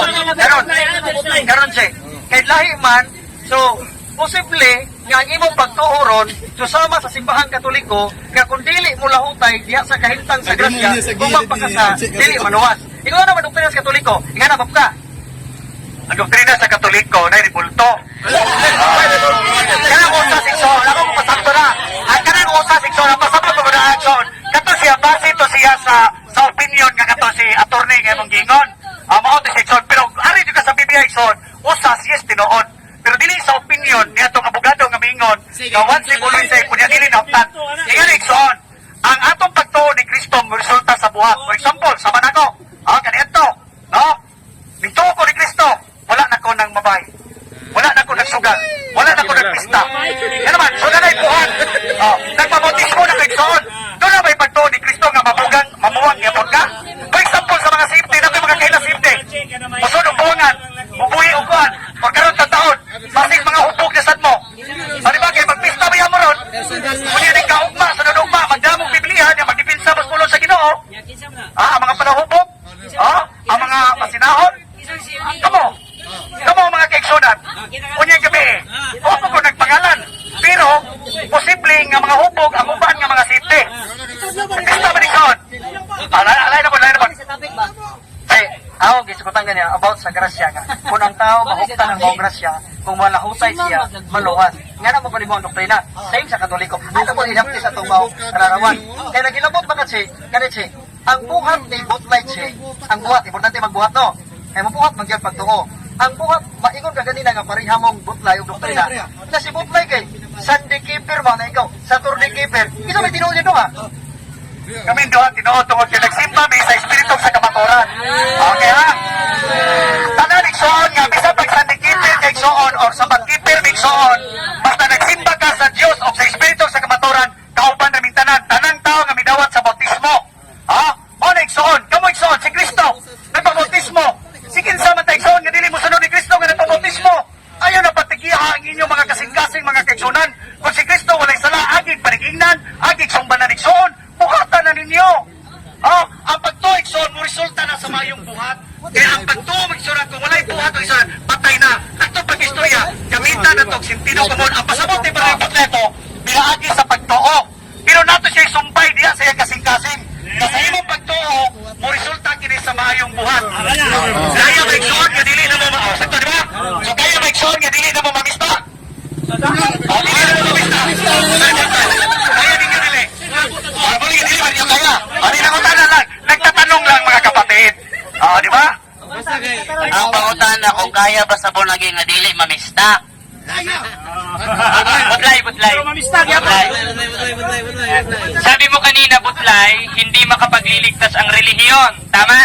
Speaker 2: karon siya, kay lahi man, so, posible nga ang imong pagtuoron susama sa simbahang Katoliko nga kung dili mo lahutay diha sa kahimtang sa grasya kung magpakasa dili maluwas. Ikaw naman doktrina sa Katoliko, ingana ba ka? Ang doktrina sa Katoliko na ribulto. Kanang usa sikso, ako mo pasakto na. Ang kanang usa sikso na pasabot mo na action. Kato siya base to siya sa opinion nga kato si attorney nga mong gingon. Mao to sikso pero ari jud ka sa BBI son, usas yes tinuod. Pero dili sa opinion niya itong abogado nga mingon na once they always say kunya dili nauptan. Ingan ikson, ang atong pagtuo ni Kristo mo resulta sa buhat. For example, sa manako, ganito, no? Mintuo ko ni Kristo, wala na ko ng mabay. Wala na ko nagsugal. Wala na ko nagpista. Yan naman, so na buhat. Nagpabautismo na kay ikson. Doon na may pagtuo ni Kristo nga mabugan, mamuwang yapon ka? For example, sa mga safety, natin mga kaila safety. Masod ang buwangan, bubuhi uguan, pagkaroon ng taon, masig mga hupog na sad mo. Ano ba, kaya magpista ba yan mo ron? Kung yan ang kaugma, sa nunugma, magdamong Biblia, niya magdipinsa mas pulo sa Ginoo. Ang mga palahupog, ang mga masinahon. Kamo mga kaigsunan. Kung yan gabi, hupog ko nagpangalan. Pero, posible nga mga hupog, ang uban nga mga safety. Magpista ba ni Kaon? Alay na po. Ako, gisikutan ganyan about sa grasya nga. Kung ang tao mahuktan ang mga grasya, kung malahutay siya, maluwas. Nga na mo ko ang doktrina. Same sa Katoliko. Ano po inapti sa itong mga kararawan. Kaya nagilabot ba kasi, ang buhat ni bootlight siya, ang buhat, importante magbuhat no. Kaya mabuhat magyag pagtuo. Ang buhat, maingon ka ganina nga pareha mong bootlight o doktrina. Kasi bootlight kay, Sunday keeper man na ikaw, Saturday keeper. Isa may tinuol niya ha? Kami doon, tinuod tungod kay nagsimba may sa espiritu sa kamaturan. Okay ha? Tanan igsoon nga, bisa pag Sunday keeper kay igsoon or sa pag-keeper may igsoon, basta nagsimba ka sa Diyos o sa espiritu sa kamaturan, kauban na mintanan, tanang tao nga midawat sa bautismo. O na igsoon, kamo igsoon, si Kristo, nagpabautismo. Sikin sa mata igsoon, nga dili mo sunod ni Kristo nga nagpabautismo. Ayaw na patigiha ang inyong mga kasing-kasing mga kaigsunan. Kung si Kristo walay sala, agig panigingnan, agig sumbanan igsoon, buhatan na ninyo. Ang pagtuo igsoon mo resulta na sa mayong buhat. Kaya ang pagtuo igsoon kung walay buhat o igsoon, patay na. Ato pag-istorya, gamitan na to sentido komon. Ang pasabot ni Brother Butleto, bilaagi sa pagtuo. Pero nato siya sumpay diya sa iyang kasing-kasing. Kasi imong pagtuo, mo resulta kini sa mayong buhat. Kaya may igsoon nga dili na mo sakto di ba? So kaya may igsoon nga dili na mo mamista. Dili na mo mamista. Kaya ninyo dili. Nagtatanong lang mga kapatid. Di ba?
Speaker 6: Ang pangutan na kung kaya ba sa bunagi nga dili mamista. Butlay. Sabi mo kanina, Butlay, hindi makapagliligtas ang relihiyon. Tama?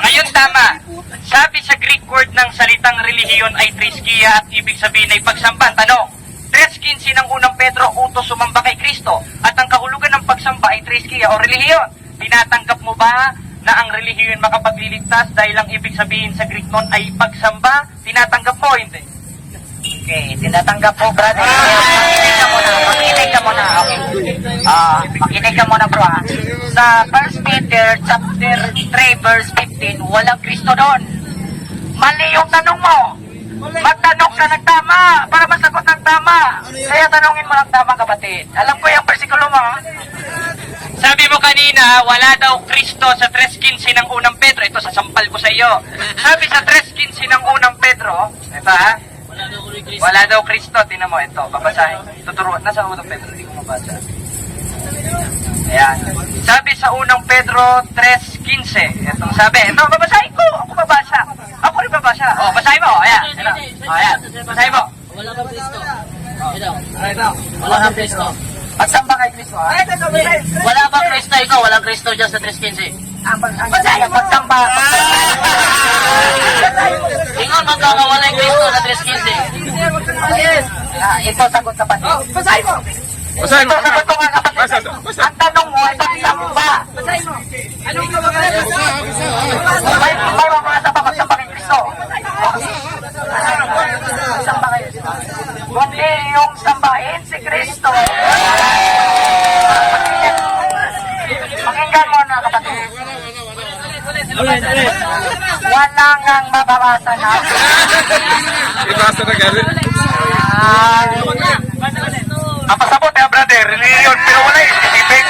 Speaker 6: Ngayon tama. Sabi sa Greek word ng salitang relihiyon ay triskia at ibig sabihin ay pagsamba. Tanong, 3:15 ng unang Pedro utos sumamba kay Kristo at ang kahulugan ng pagsamba ay triskia o relihiyon. Tinatanggap mo ba na ang relihiyon makapagliligtas dahil ang ibig sabihin sa Greek nun ay pagsamba? Tinatanggap mo, hindi? Okay, tinatanggap po, brother. Makinig ka muna. Okay. Makinig ka muna, bro. Sa 1 Peter chapter 3 verse 15, walang Kristo doon. Mali yung tanong mo. Magtanong ka ng tama para masagot ng tama. Kaya tanongin mo ng tama, kapatid. Alam ko yung versikulo mo. Sabi
Speaker 3: kanina, wala daw Kristo sa 3:15 ng unang Pedro. Ito, sasampal ko sa iyo. Sabi sa 3:15 ng unang Pedro, ito ha, wala daw Kristo. Tingnan mo, ito, babasahin. Tuturuan, nasa unang Pedro, hindi ko mabasa. Ayan. Sabi sa unang Pedro 3:15, itong sabi, ito, babasahin ko, ako babasa. Ako rin babasa. O, basahin mo, ayan. Ayan, basahin mo.
Speaker 6: Wala kang Kristo. Wala kang Kristo.
Speaker 2: Pagsamba kay Kristo, ha?
Speaker 6: Wala bang Kristo ikaw? Walang Kristo dyan sa 3:15.
Speaker 2: Pagsamba, pagsamba.
Speaker 6: Ingon magkakawala yung Kristo sa 3:15.
Speaker 2: Ito sagot kapatid. Basahin mo.
Speaker 5: Basahin mo.
Speaker 2: Ito sagot ko mga kapatid.
Speaker 5: Basa.
Speaker 2: Ang tanong mo ay pagsamba. Basahin mo. Anong may mabasa pa pagsamba kay Kristo? Pagsamba kay Kristo. Kundi yung sambahin si Kristo. Pakinggan mo na kapatid. Wala ngang mababasa na.
Speaker 5: Ibasa na galing.
Speaker 2: Ang pasabot na brother, reliyon, pero wala specific.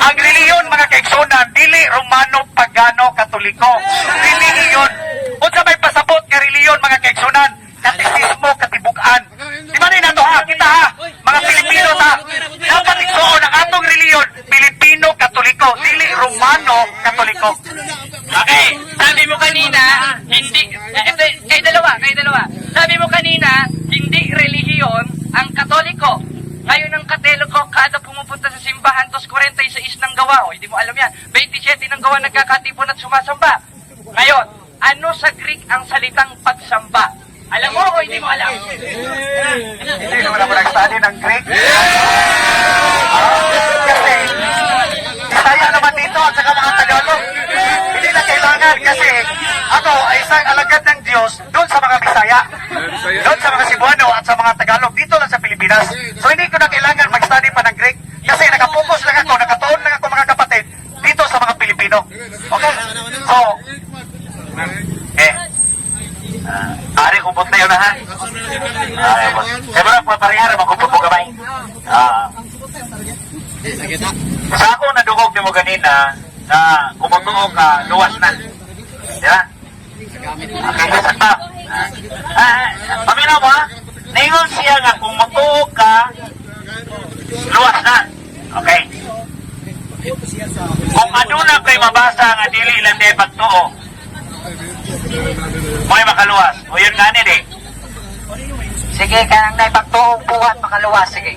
Speaker 2: Ang reliyon, mga kaigsunan, dili Romano, Pagano, Katoliko. Reliyon. Kung sa may pasabot nga reliyon, mga kaigsunan, katekismo, katibukan. Di ba na to ha? Kita ha? Mga Pilipino ha? Dapat igsuon ang atong reliyon, Pilipino, Katoliko, dili Romano, Katoliko.
Speaker 3: Okay, sabi mo kanina, hindi, kayo dalawa. Sabi mo kanina, hindi relihiyon ang Katoliko. Ngayon ang Katoliko, kada pumupunta sa simbahan, tos 46 ng gawa. O, hindi mo alam yan. 27 ng gawa nagkakatipon at sumasamba. Ngayon, ano sa Greek ang salitang pagsamba? Alam mo o hindi mo alam?
Speaker 2: Hindi naman ako nag-study ng Greek. Kasi, Bisaya naman dito at saka mga Tagalog. Hindi na kailangan kasi ako ay isang alagad ng Diyos doon sa mga Bisaya. Doon sa mga Cebuano at sa mga Tagalog dito lang sa Pilipinas. So hindi ko na kailangan mag-study pa ng Greek kasi nakapokus lang ako, nakatuon lang ako mga kapatid dito sa mga Pilipino. Okay? So,
Speaker 3: Ari, kupot na yun na ha? Siyempre, paparihara, magkupot mo kamay. Sa ako nadugog ni mo ganina na kumutuo ka, luwas na. Diba? Okay, sakta. Paminaw mo ha? Naingon siya nga kumutuo ka, luwas na. Okay. Kung aduna kay mabasa nga dili lang di pagtuo, mo'y makaluwas. O yun nga nid eh.
Speaker 2: sige, kanang na ipagtuong buhat makaluwas, sige.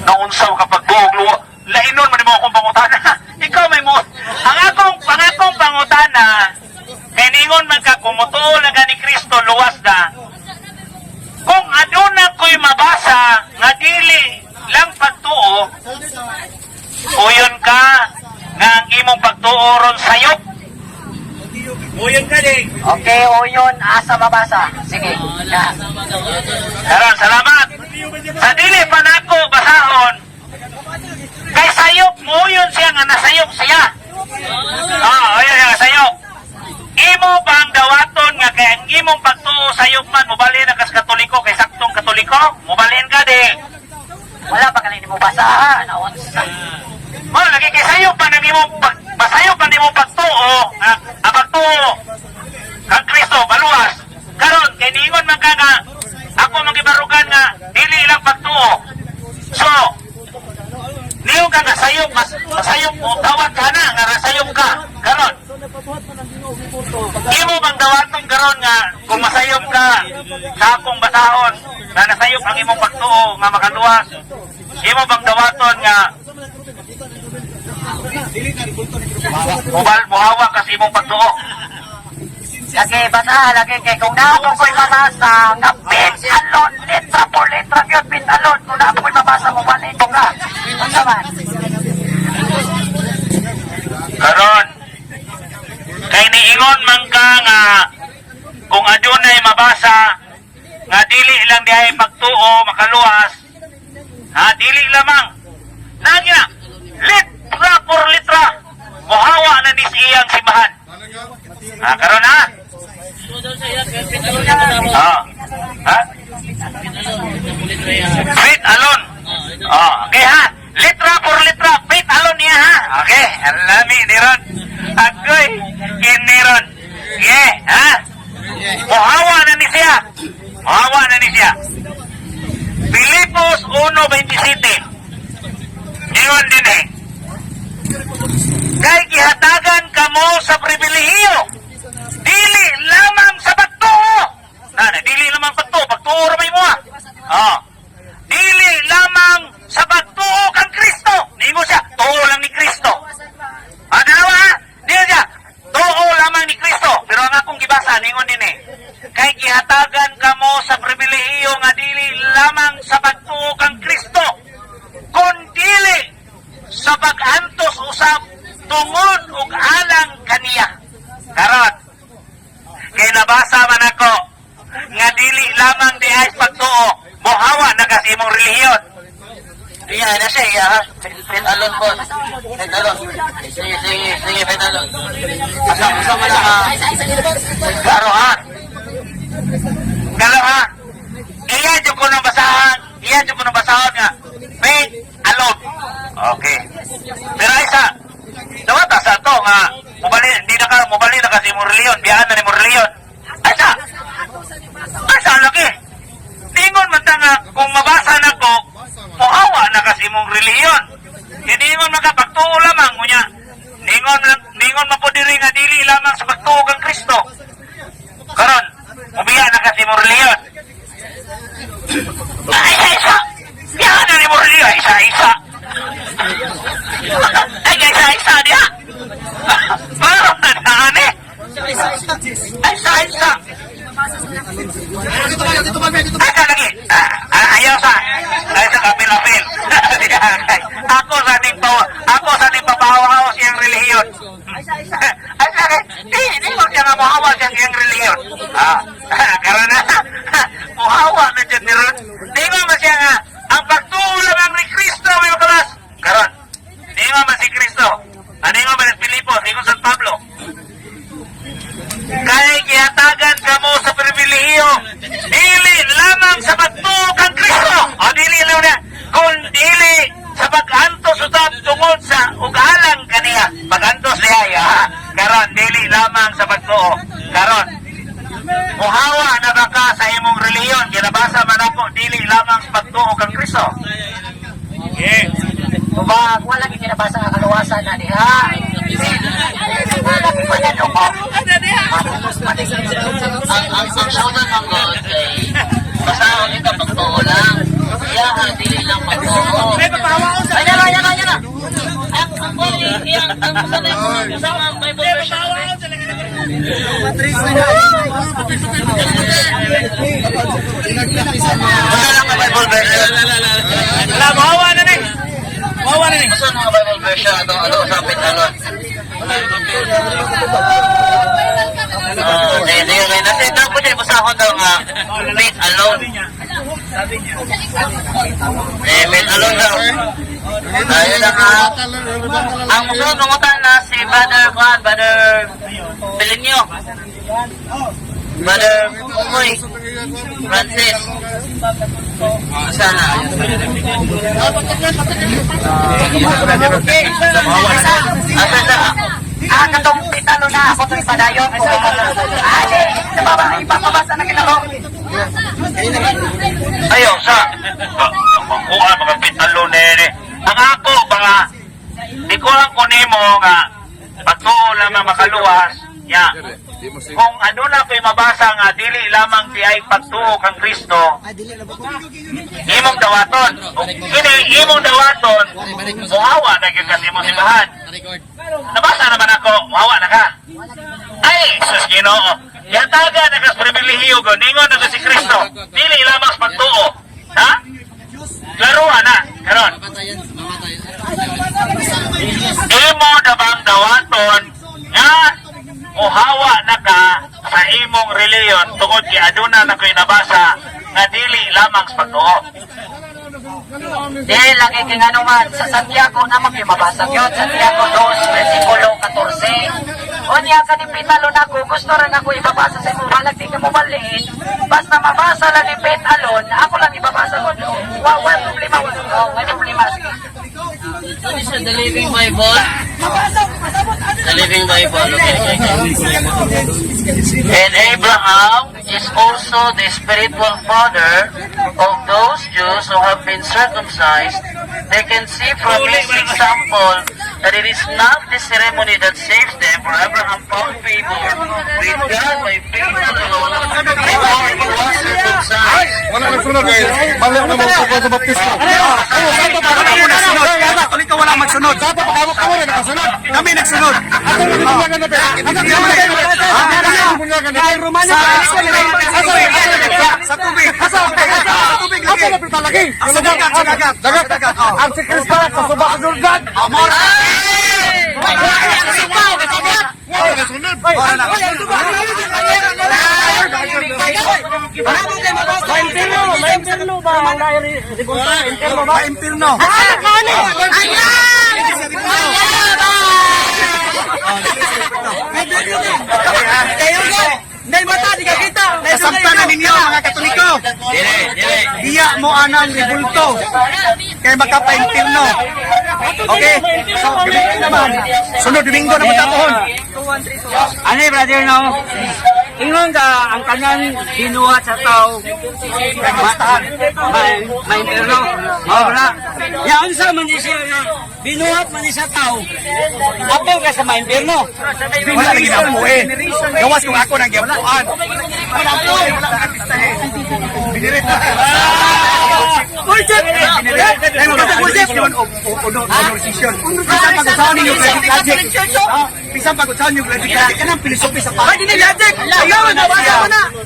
Speaker 3: Naunsaw kapag buhog luwa. Lainon mo ni mo akong pangutana. Ikaw may mo. Ang akong pangutana, kay ningon man ka kumutuo na ni Kristo luwas na. Kung aduna ko'y mabasa nga dili lang pagtuo, uyon ka nga ang imong pagtuo ron sayop. Uyon ka di.
Speaker 2: Okay, o yun, asa mabasa. Sige. Yan.
Speaker 3: Karon, salamat. Sa dili pa nako basahon, kay sayop mo yun siya nga nasayop siya. Ayun nga sayop. Imo bang dawaton nga kay ang imong pagtuo sayop man, mubalin na kas Katoliko, kay saktong Katoliko, mubalin ka di.
Speaker 2: Wala pa kanini mo basa, ha? Naunsa.
Speaker 3: Lagi kay sayop pa nang imong basayop pa nimo pagtuo, ang pagtuo kang Kristo baluwas. Karon kay niingon man ka nga ako magibarugan nga dili lang pagtuo. So, niyo ka nga sayop, masayop mo, tawag ka na nga nasayop ka. Karon, imo bang dawaton karon nga kung masayop ka sa akong basahon na nasayop ang imong pagtuo nga makaluwas? Imo bang dawaton nga muhawa kasi imong pagtuo?
Speaker 2: Lagi, basa, lagi. Kay kung naako ko'y mabasa, nga bit, alon, letra por letra, yun, bit, alon. Kung naako ko'y mabasa mo, balik ko ka. Ang saman.
Speaker 3: Karon, kay niingon man ka nga kung adunay mabasa nga dili lang diay pagtuo makaluwas, dili lamang nanya litra por litra muhawa na ni siyang simbahan. Karon ha? Faith alone. Okay ha? Litra por litra, faith ang lami ni Ron. Agoy, kiniron. Sige, ha? Muhawa na ni siya. Muhawa na ni siya. Filipos 1:27. Ingon din eh. Kay gihatagan kamo sa pribilehiyo. Dili lamang sa pagtuo. Dili lamang pagtuo. Pagtuo ramay mo ah. Oh. Dili lamang sa pagtuo kang Kristo. Ningo siya, tuo lang ni Kristo. Dalawa ha? Dili siya, tuo lamang ni Kristo. Pero ang akong gibasa, ningon din eh. Kay gihatagan kamo sa pribilehiyo nga dili lamang sa pagtuo kang Kristo, kundi sa pag-antos usab tungod ug alang kaniya. Karon, kay nabasa man ako nga dili lamang di ay pagtuo, mohawa na kasi imong relihiyon. Iya na siya, iya ha. Alon po. Alon. Sige, alon. Asa mo siya. Klaro ha. Klaro ha. Iya dyan ko nang basahan. Iya dyan ko nang basahan nga. May alon. Okay. Pero isa, dawata sa to nga, mubali na kasi imong reliyon, biyahan na ni imong reliyon. Asa lagi. Tingon man ta nga, kung mabasa na ko, muhawa na kasi imong reliyon. Hindi mo makapagtuo lamang, ngunya. Ningon man po diri nga dili lamang sa pagtuo kang Kristo. Karon, ubiya na kasi imong reliyon. Isa-isa. Biyahan na ni imong reliyon, isa-isa. Ay, isa-isa diha. Parang nanaan eh. Isa-isa. Asa lagi? Ayaw sa. Ayaw sa kapil-apil. Ako sa ning pabahaw siyang relihiyon. Ay lagi. Di mo siya nga muhawa siyang relihiyon. Karon na. Muhawa na dyan ni Ron. Di mo man siya nga ang pagtulang ang ni Kristo may makalas. Karon. Di mo man si Kristo. Di mo man si Filipos. Di mo San Pablo. Kaya gihatagan kamo sa pribilehiyo, dili lamang sa pagtuo kang Kristo. Dili lang na, kung dili sa pag-antos usab tungod sa ugalang kaniya. Pag-antos niya, ha? Karon, dili lamang sa pagtuo. Karon, muhawa na baka sa imong reliyon, ginabasa man ako, dili lamang sa pagtuo kang Kristo. Okay.
Speaker 6: Wag, wala kang kinabasa ang kaluwasan na niya. Wala kang manalo ko. Ang saudan ng God ay basahon ito pagtuo lang. Iyahan, dili lang pagtuo. Ay na. Ang boli, ang kasanay mo kasama ang Bible version.
Speaker 3: Basta lang ang Bible version. Wala, mahawa na ni.
Speaker 6: Basta ang Bible version, ano usapin alon. Sige, nasa ito po siya basahon daw nga faith alone. Faith alone daw. Ayun lang ha. Ang musunod nungutan na si Brother Belinio. Brother Umoy Francis. Sana.
Speaker 4: Katong pitalo na ako ito ipadayon. Ipapabasa na kita ko.
Speaker 3: Ayaw sa kuha mga pitalo nere. Ang ako mga di ko lang kunimo nga pagtuo lamang makaluwas ya. Kung ano na ko'y mabasa nga dili lamang di ay pagtuo kang Kristo, imong dawaton. Kini imong dawaton, muhawa na gyud kasi imong simbahan. Nabasa naman ako, muhawa na ka. Ay, sus Ginoo. Yataga na kas pribilehiyo ko, ningon na si Kristo. Dili lamang sa pagtuo. Ha? Laruan na, karon. Imo na bang dawaton nga muhawa na ka sa imong reliyon tungod kay aduna na ko'y nabasa nga dili lamang sa pagtuo.
Speaker 6: Dahil lagi kang ano man, sa Santiago naman yung mabasa yun, Santiago 2, versikulo 14. O niya ka ni Pitalo na ko, gusto rin ako ibabasa sa imo, walang di ka mo baliin. Basta mabasa lang ni Pit alon, ako lang ibabasa ko. Wala problema, wala problema. Sige. The Living Bible. The Living Bible. Okay. And Abraham is also the spiritual father of those Jews who have been circumcised. They can see from this example that it is not the ceremony that saves them, for Abraham found favor with God by faith alone before he was circumcised.
Speaker 5: Wala na sunod kayo. Balik na mo sa baptismo.
Speaker 2: Katolik ka wala magsunod.
Speaker 5: Dapat kamo rin nakasunod.
Speaker 2: Kami nagsunod. Sa tubig. Sa tubig lagi. Sa dagat. Dagat.
Speaker 5: Ang si Kristo sa suba sa Jordan. Wala na sunod.
Speaker 2: Impirno. Nay mata di ka kita. Kasamtanan ninyo mga Katoliko. Diya mo anang ribulto. Kaya makapa-impirno. Okay? So, Domingo naman. Sunod Domingo naman tapuhon.
Speaker 7: Ano brother no? Ingon ka ang kanyang binuhat sa tao may impirno. Wala. Yan sa man siya binuhat man sa tao. Apo ka sa may impirno.
Speaker 2: Wala lagi na po eh. Gawas kung ako nang giyapuan. Bullshit! Pisang pag-usahan yung logic. Kanang filosofi sa pag. Hindi logic!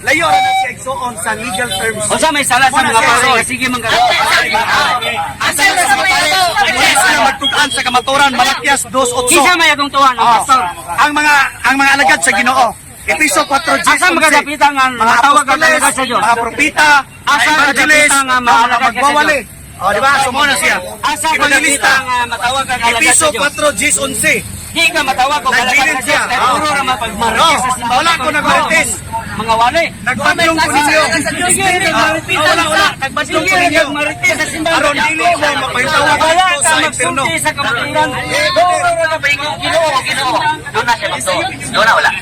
Speaker 2: Layo na siya igsoon sa legal terms.
Speaker 7: O sa may sala sa mga pare, sige man garo.
Speaker 2: Asal na sa mga magtugaan sa kamaturan, Malakias 2:8.
Speaker 7: Isa may atong tuwan ang pastor.
Speaker 2: Ang mga alagad sa Ginoo. Episo 4:11.
Speaker 7: Asa magkakapitan nga matawag ang alagad sa Dios?
Speaker 2: Mga propita,
Speaker 7: Asa magkakapitan nga alagad sa
Speaker 2: magwawali.
Speaker 7: Dios?
Speaker 2: O, di ba? Sumuna siya.
Speaker 7: Asa
Speaker 2: Evangelista.
Speaker 7: magkakapitan nga matawag ang alagad
Speaker 2: Episo
Speaker 7: sa Dios?
Speaker 2: 4:11.
Speaker 7: Di ka matawag o alagad sa Dios. Kaya puro naman pagmarites sa simbahan.
Speaker 2: Wala ko nagmarites.
Speaker 7: Mga wali.
Speaker 2: Nagbablong ko ninyo.
Speaker 7: Wala. Nagbablong ko ninyo. Marites sa simbahan.
Speaker 2: Aron dili mo mapahintawag
Speaker 7: Wala
Speaker 2: ko
Speaker 7: ka
Speaker 2: sa impirno.
Speaker 7: magsulti sa kapatiran.
Speaker 6: Doon na siya magto. Doon na wala.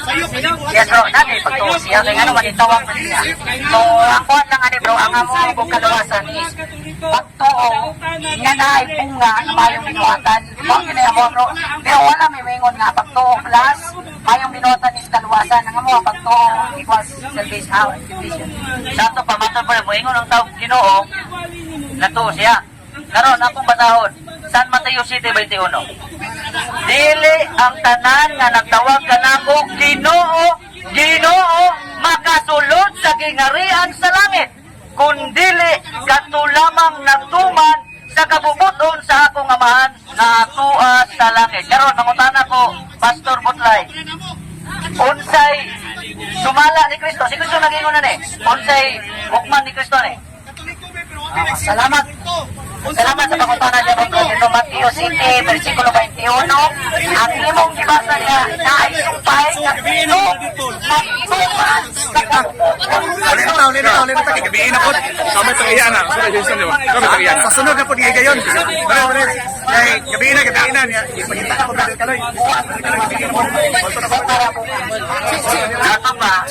Speaker 6: Yes bro, natin pagtuo siya. Kaya nga naman itawag mo siya. So, ako lang ani bro, ang among kong kalawasan is pagtuo, nga na ay bunga na mayong binuhatan. Huwag ginaya mo bro. Pero wala may wingon nga pagtuo plus mayong binuhatan is kaluwasan. Ang amo pagtuo equals service out. Sakto pa, mato pa mo ingon ang tawag Ginoo, natuo siya. Karon akong batahon, San Mateo City 21. Dili ang tanan nga nagtawag kanako Ginoo makasulod sa gingarian sa langit, kundili kadto lamang nagtuman sa kabubuton sa akong amahan nga atua sa langit. Karon mangutana ko, Pastor Butlay, unsay sumala ni Kristo? Si Kristo nag-ingon na ni. Unsay hukman ni Kristo ni? Salamat. Salamat sa pangutana niya mo dito Mateo City, versikulo 21. Ang imong gibasa niya na ay sumpay na Kristo magtuman sa kabubuton.
Speaker 2: Ulit na. Gabihin na po.
Speaker 5: Kami tangiyan na. Sunod yung sunod. Kami tangiyan na.
Speaker 2: Sa sunod na po niya gayon. Ulit. Gabihin na. Ipagkita na po natin kaloy.
Speaker 6: Ano ba?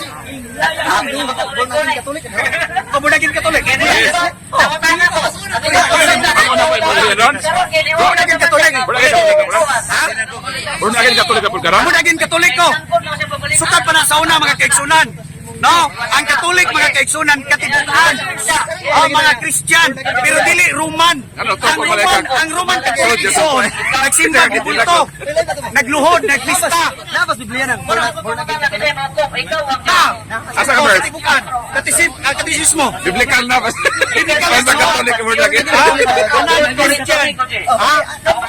Speaker 2: Pabunagin Katolik.
Speaker 6: Pangutana ko.
Speaker 5: Ako na po yung doon.
Speaker 2: Pabunagin Katolik.
Speaker 5: Puro na agad Katolik po karon.
Speaker 2: Pabunagin Katoliko. Sukat pa na sa una mga kaigsunan. No, ang Katolik mga kaigsunan katibukan. Ang mga Christian pero dili Roman. Ang Roman Katolikison nagsimba ng kulto. Nagluhod, naglista. Dapat Biblia nang.
Speaker 5: Asa ka first?
Speaker 2: Katibukan. Katisismo.
Speaker 5: Biblikal na. Biblical na Katolik mo lagi.
Speaker 2: Christian.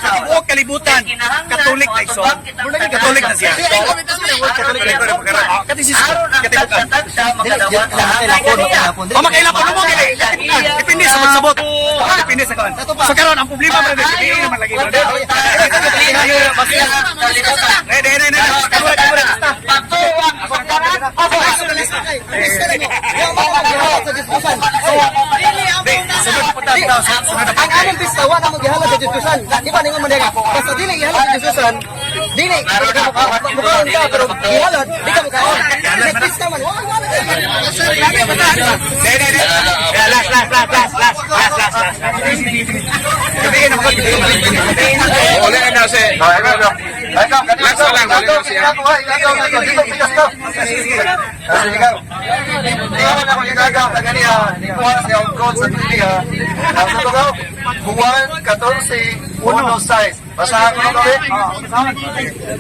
Speaker 2: Katibuok kalibutan. Katolik na iso. Katolik na siya. Katisismo. Katibukan. O makailapon mo kaya depende sa magsabot. Depende sa kawan. So karon ang problema brother, hindi naman lagi brother.
Speaker 7: Ang among pista wa na maghihalad sa diskusan. Di ba ningon man diha? Basta dili ihalad sa diskusan. Dili mukaon ka pero ihalad di ka mukaon. Pista man wa.
Speaker 5: Uli na si... Last na lang, uli na siya.
Speaker 2: Juan 14:1-6. Basahan ko na ulit.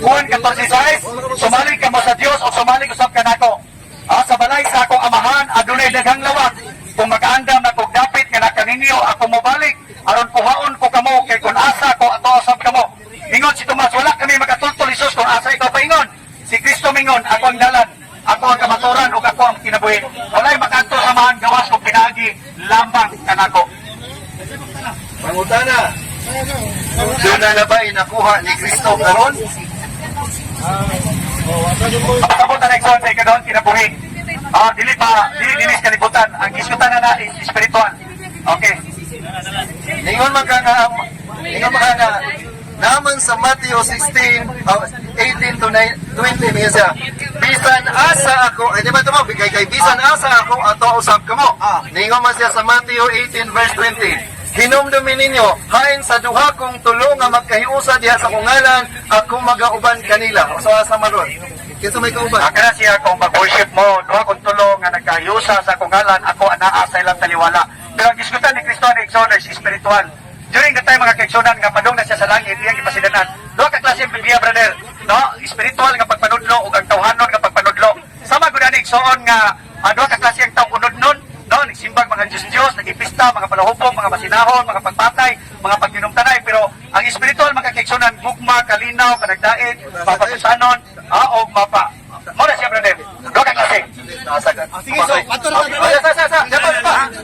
Speaker 2: Juan 14:6. Sumalig ka mo sa Dios o sumalig usab ka nako. Sa balay sa akong amahan adunay daghang lawak. Kung makaandam na kog dapit nga nakaninyo ako mobalik aron kuhaon ko kamo kay kun asa ko ato usab kamo. Ingon si Tomas, wala kami magatultol Isus kung asa ikaw paingon. Si Kristo mingon, ako ang dalan, ako ang kamaturan ug ako ang kinabuhi. Walay makanto samahan gawas kog pinaagi lambang kanako. Pangutana. Doon na ba inakuha ni Kristo karon? Pagkabot na nagsuhan sa ikadon, kinabuhi. Dili dinis kalibutan. Ang isutan na is spiritual. Okay. Ningon magkana naman sa Matthew 16:18 to 20 niya siya. Bisan asa ako, ay di ba ito mo? Kay bisan asa ako, ato usap ka mo. Ningon man siya sa Matthew 18:20. Hinumdumin ninyo, hain sa duha kong tulo nga magkahiusa diha sa kungalan, ako magauban kanila. So asa maron? Kinsa may kauban? Akala siya kung mag-worship mo, duha kong tulo nga nagkahiusa sa kungalan, ako anaa sa ilang taliwala. Pero ang diskutan ni Kristo ni Exodus is spiritual. During the time mga kaigsunan nga padung na siya sa langit, iyang ipasidanan. Duha ka klase Biblia, brother. No? Spiritual nga pagpanudlo ug ang tawhanon nga pagpanudlo. Sama gud ani igsoon nga duha ka klase ang taw unod-non. No, nagsimbag mga Diyos, nagipista, mga palahubog, mga masinahon, mga pagpatay, mga pagtinumtanay. Pero ang spiritual mga kaigsunan, gugma, kalinaw, kanagdait, mapatusanon, o mapa. Muna siya, brother. Duha ka klase. Sige, so, ato na.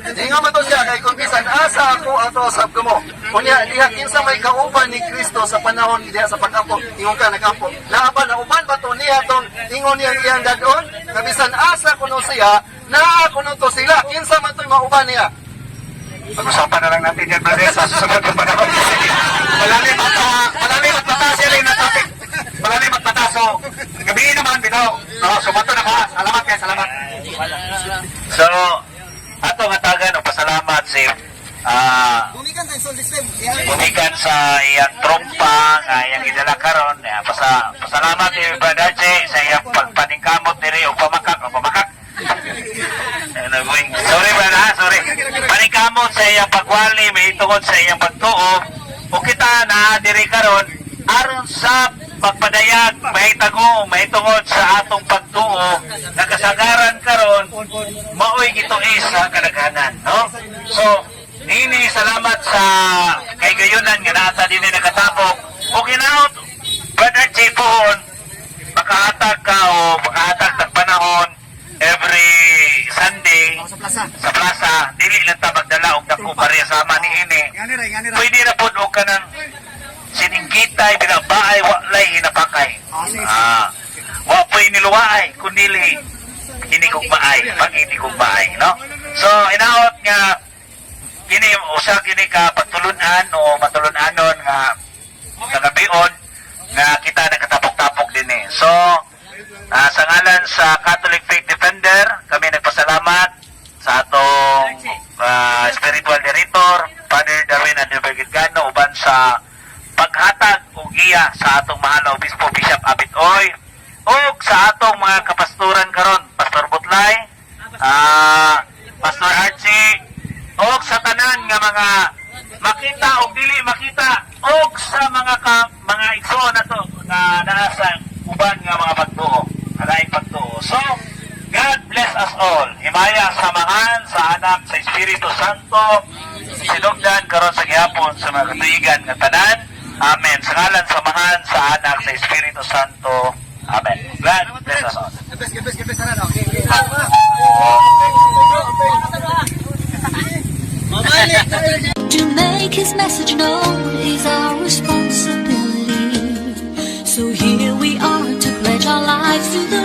Speaker 2: Hindi nga man to siya, kay kung bisan asa ako ato asab ko mo. Kunya, diha kinsa may kauban ni Kristo sa panahon diha sa pag-ampo, ingon ka nag-ampo. Naaban na uban ba to niya tong ingon niya iyang dadon? Kabisan asa kuno siya, naa kuno to sila. Kinsa man to mauban niya? Pag-usapan na lang natin yan, brother, sa susunod ng panahon. Malalim at mataas yan rin na topic. Malalim at mataas. So, gabihin naman, bitaw. No, sumato na ka. Salamat kayo, salamat.
Speaker 3: So, ato nga tagan o pasalamat si bumikan sa iyang trompa nga iyang idala karon. Pasalamat ni Brother Che sa iyang pagpaningkamot diri o pamakak. Sorry brother, sorry. Paningkamot sa iyang pagwali, may tungod sa iyang pagtuo. O kita na diri karon aron sa pagpadayag, may tago, may tungod sa atong pagtuo, nakasagaran karon, maoy ito sa kadaghanan, no? So, nini salamat sa kay gayunan nga nata din nakatapok. O kinaot, Brother Chipon, makahatag ka o makahatag ng panahon every Sunday sa plaza, dili lang ta magdala og dako pareha sama ni ini. Pwede na pod og kanang siningkitay, binabaay, walay hinapakay. Wa po'y niluwaay, kundili inikugmaay, pag inikugmaay, no? So, inaot nga, kini, usa kini ka pagtulunan o matulunanon nga kagabion, nga kita nakatapok-tapok din eh. So, sa ngalan sa Catholic Faith Defender, kami nagpasalamat sa atong spiritual director, Father Darwin Adelbergano, uban sa paghatag o giya sa atong mahal na Obispo Bishop Abit Oy o sa atong mga kapastoran karon, Pastor Butlay, Pastor Archie, o sa tanan nga mga makita o dili makita o sa mga igsoon na to na nasa uban nga mga pagtuo, alaing pagtuo. So, God bless us all. Himaya samahan sa anak sa Espiritu Santo, sinugdan karon sa gihapon sa mga katuigan nga tanan. Amen. Sa ngalan samahan sa anak sa Espiritu Santo. Amen. God bless us all.
Speaker 8: To make his message known is our responsibility. So here we are to pledge our lives to the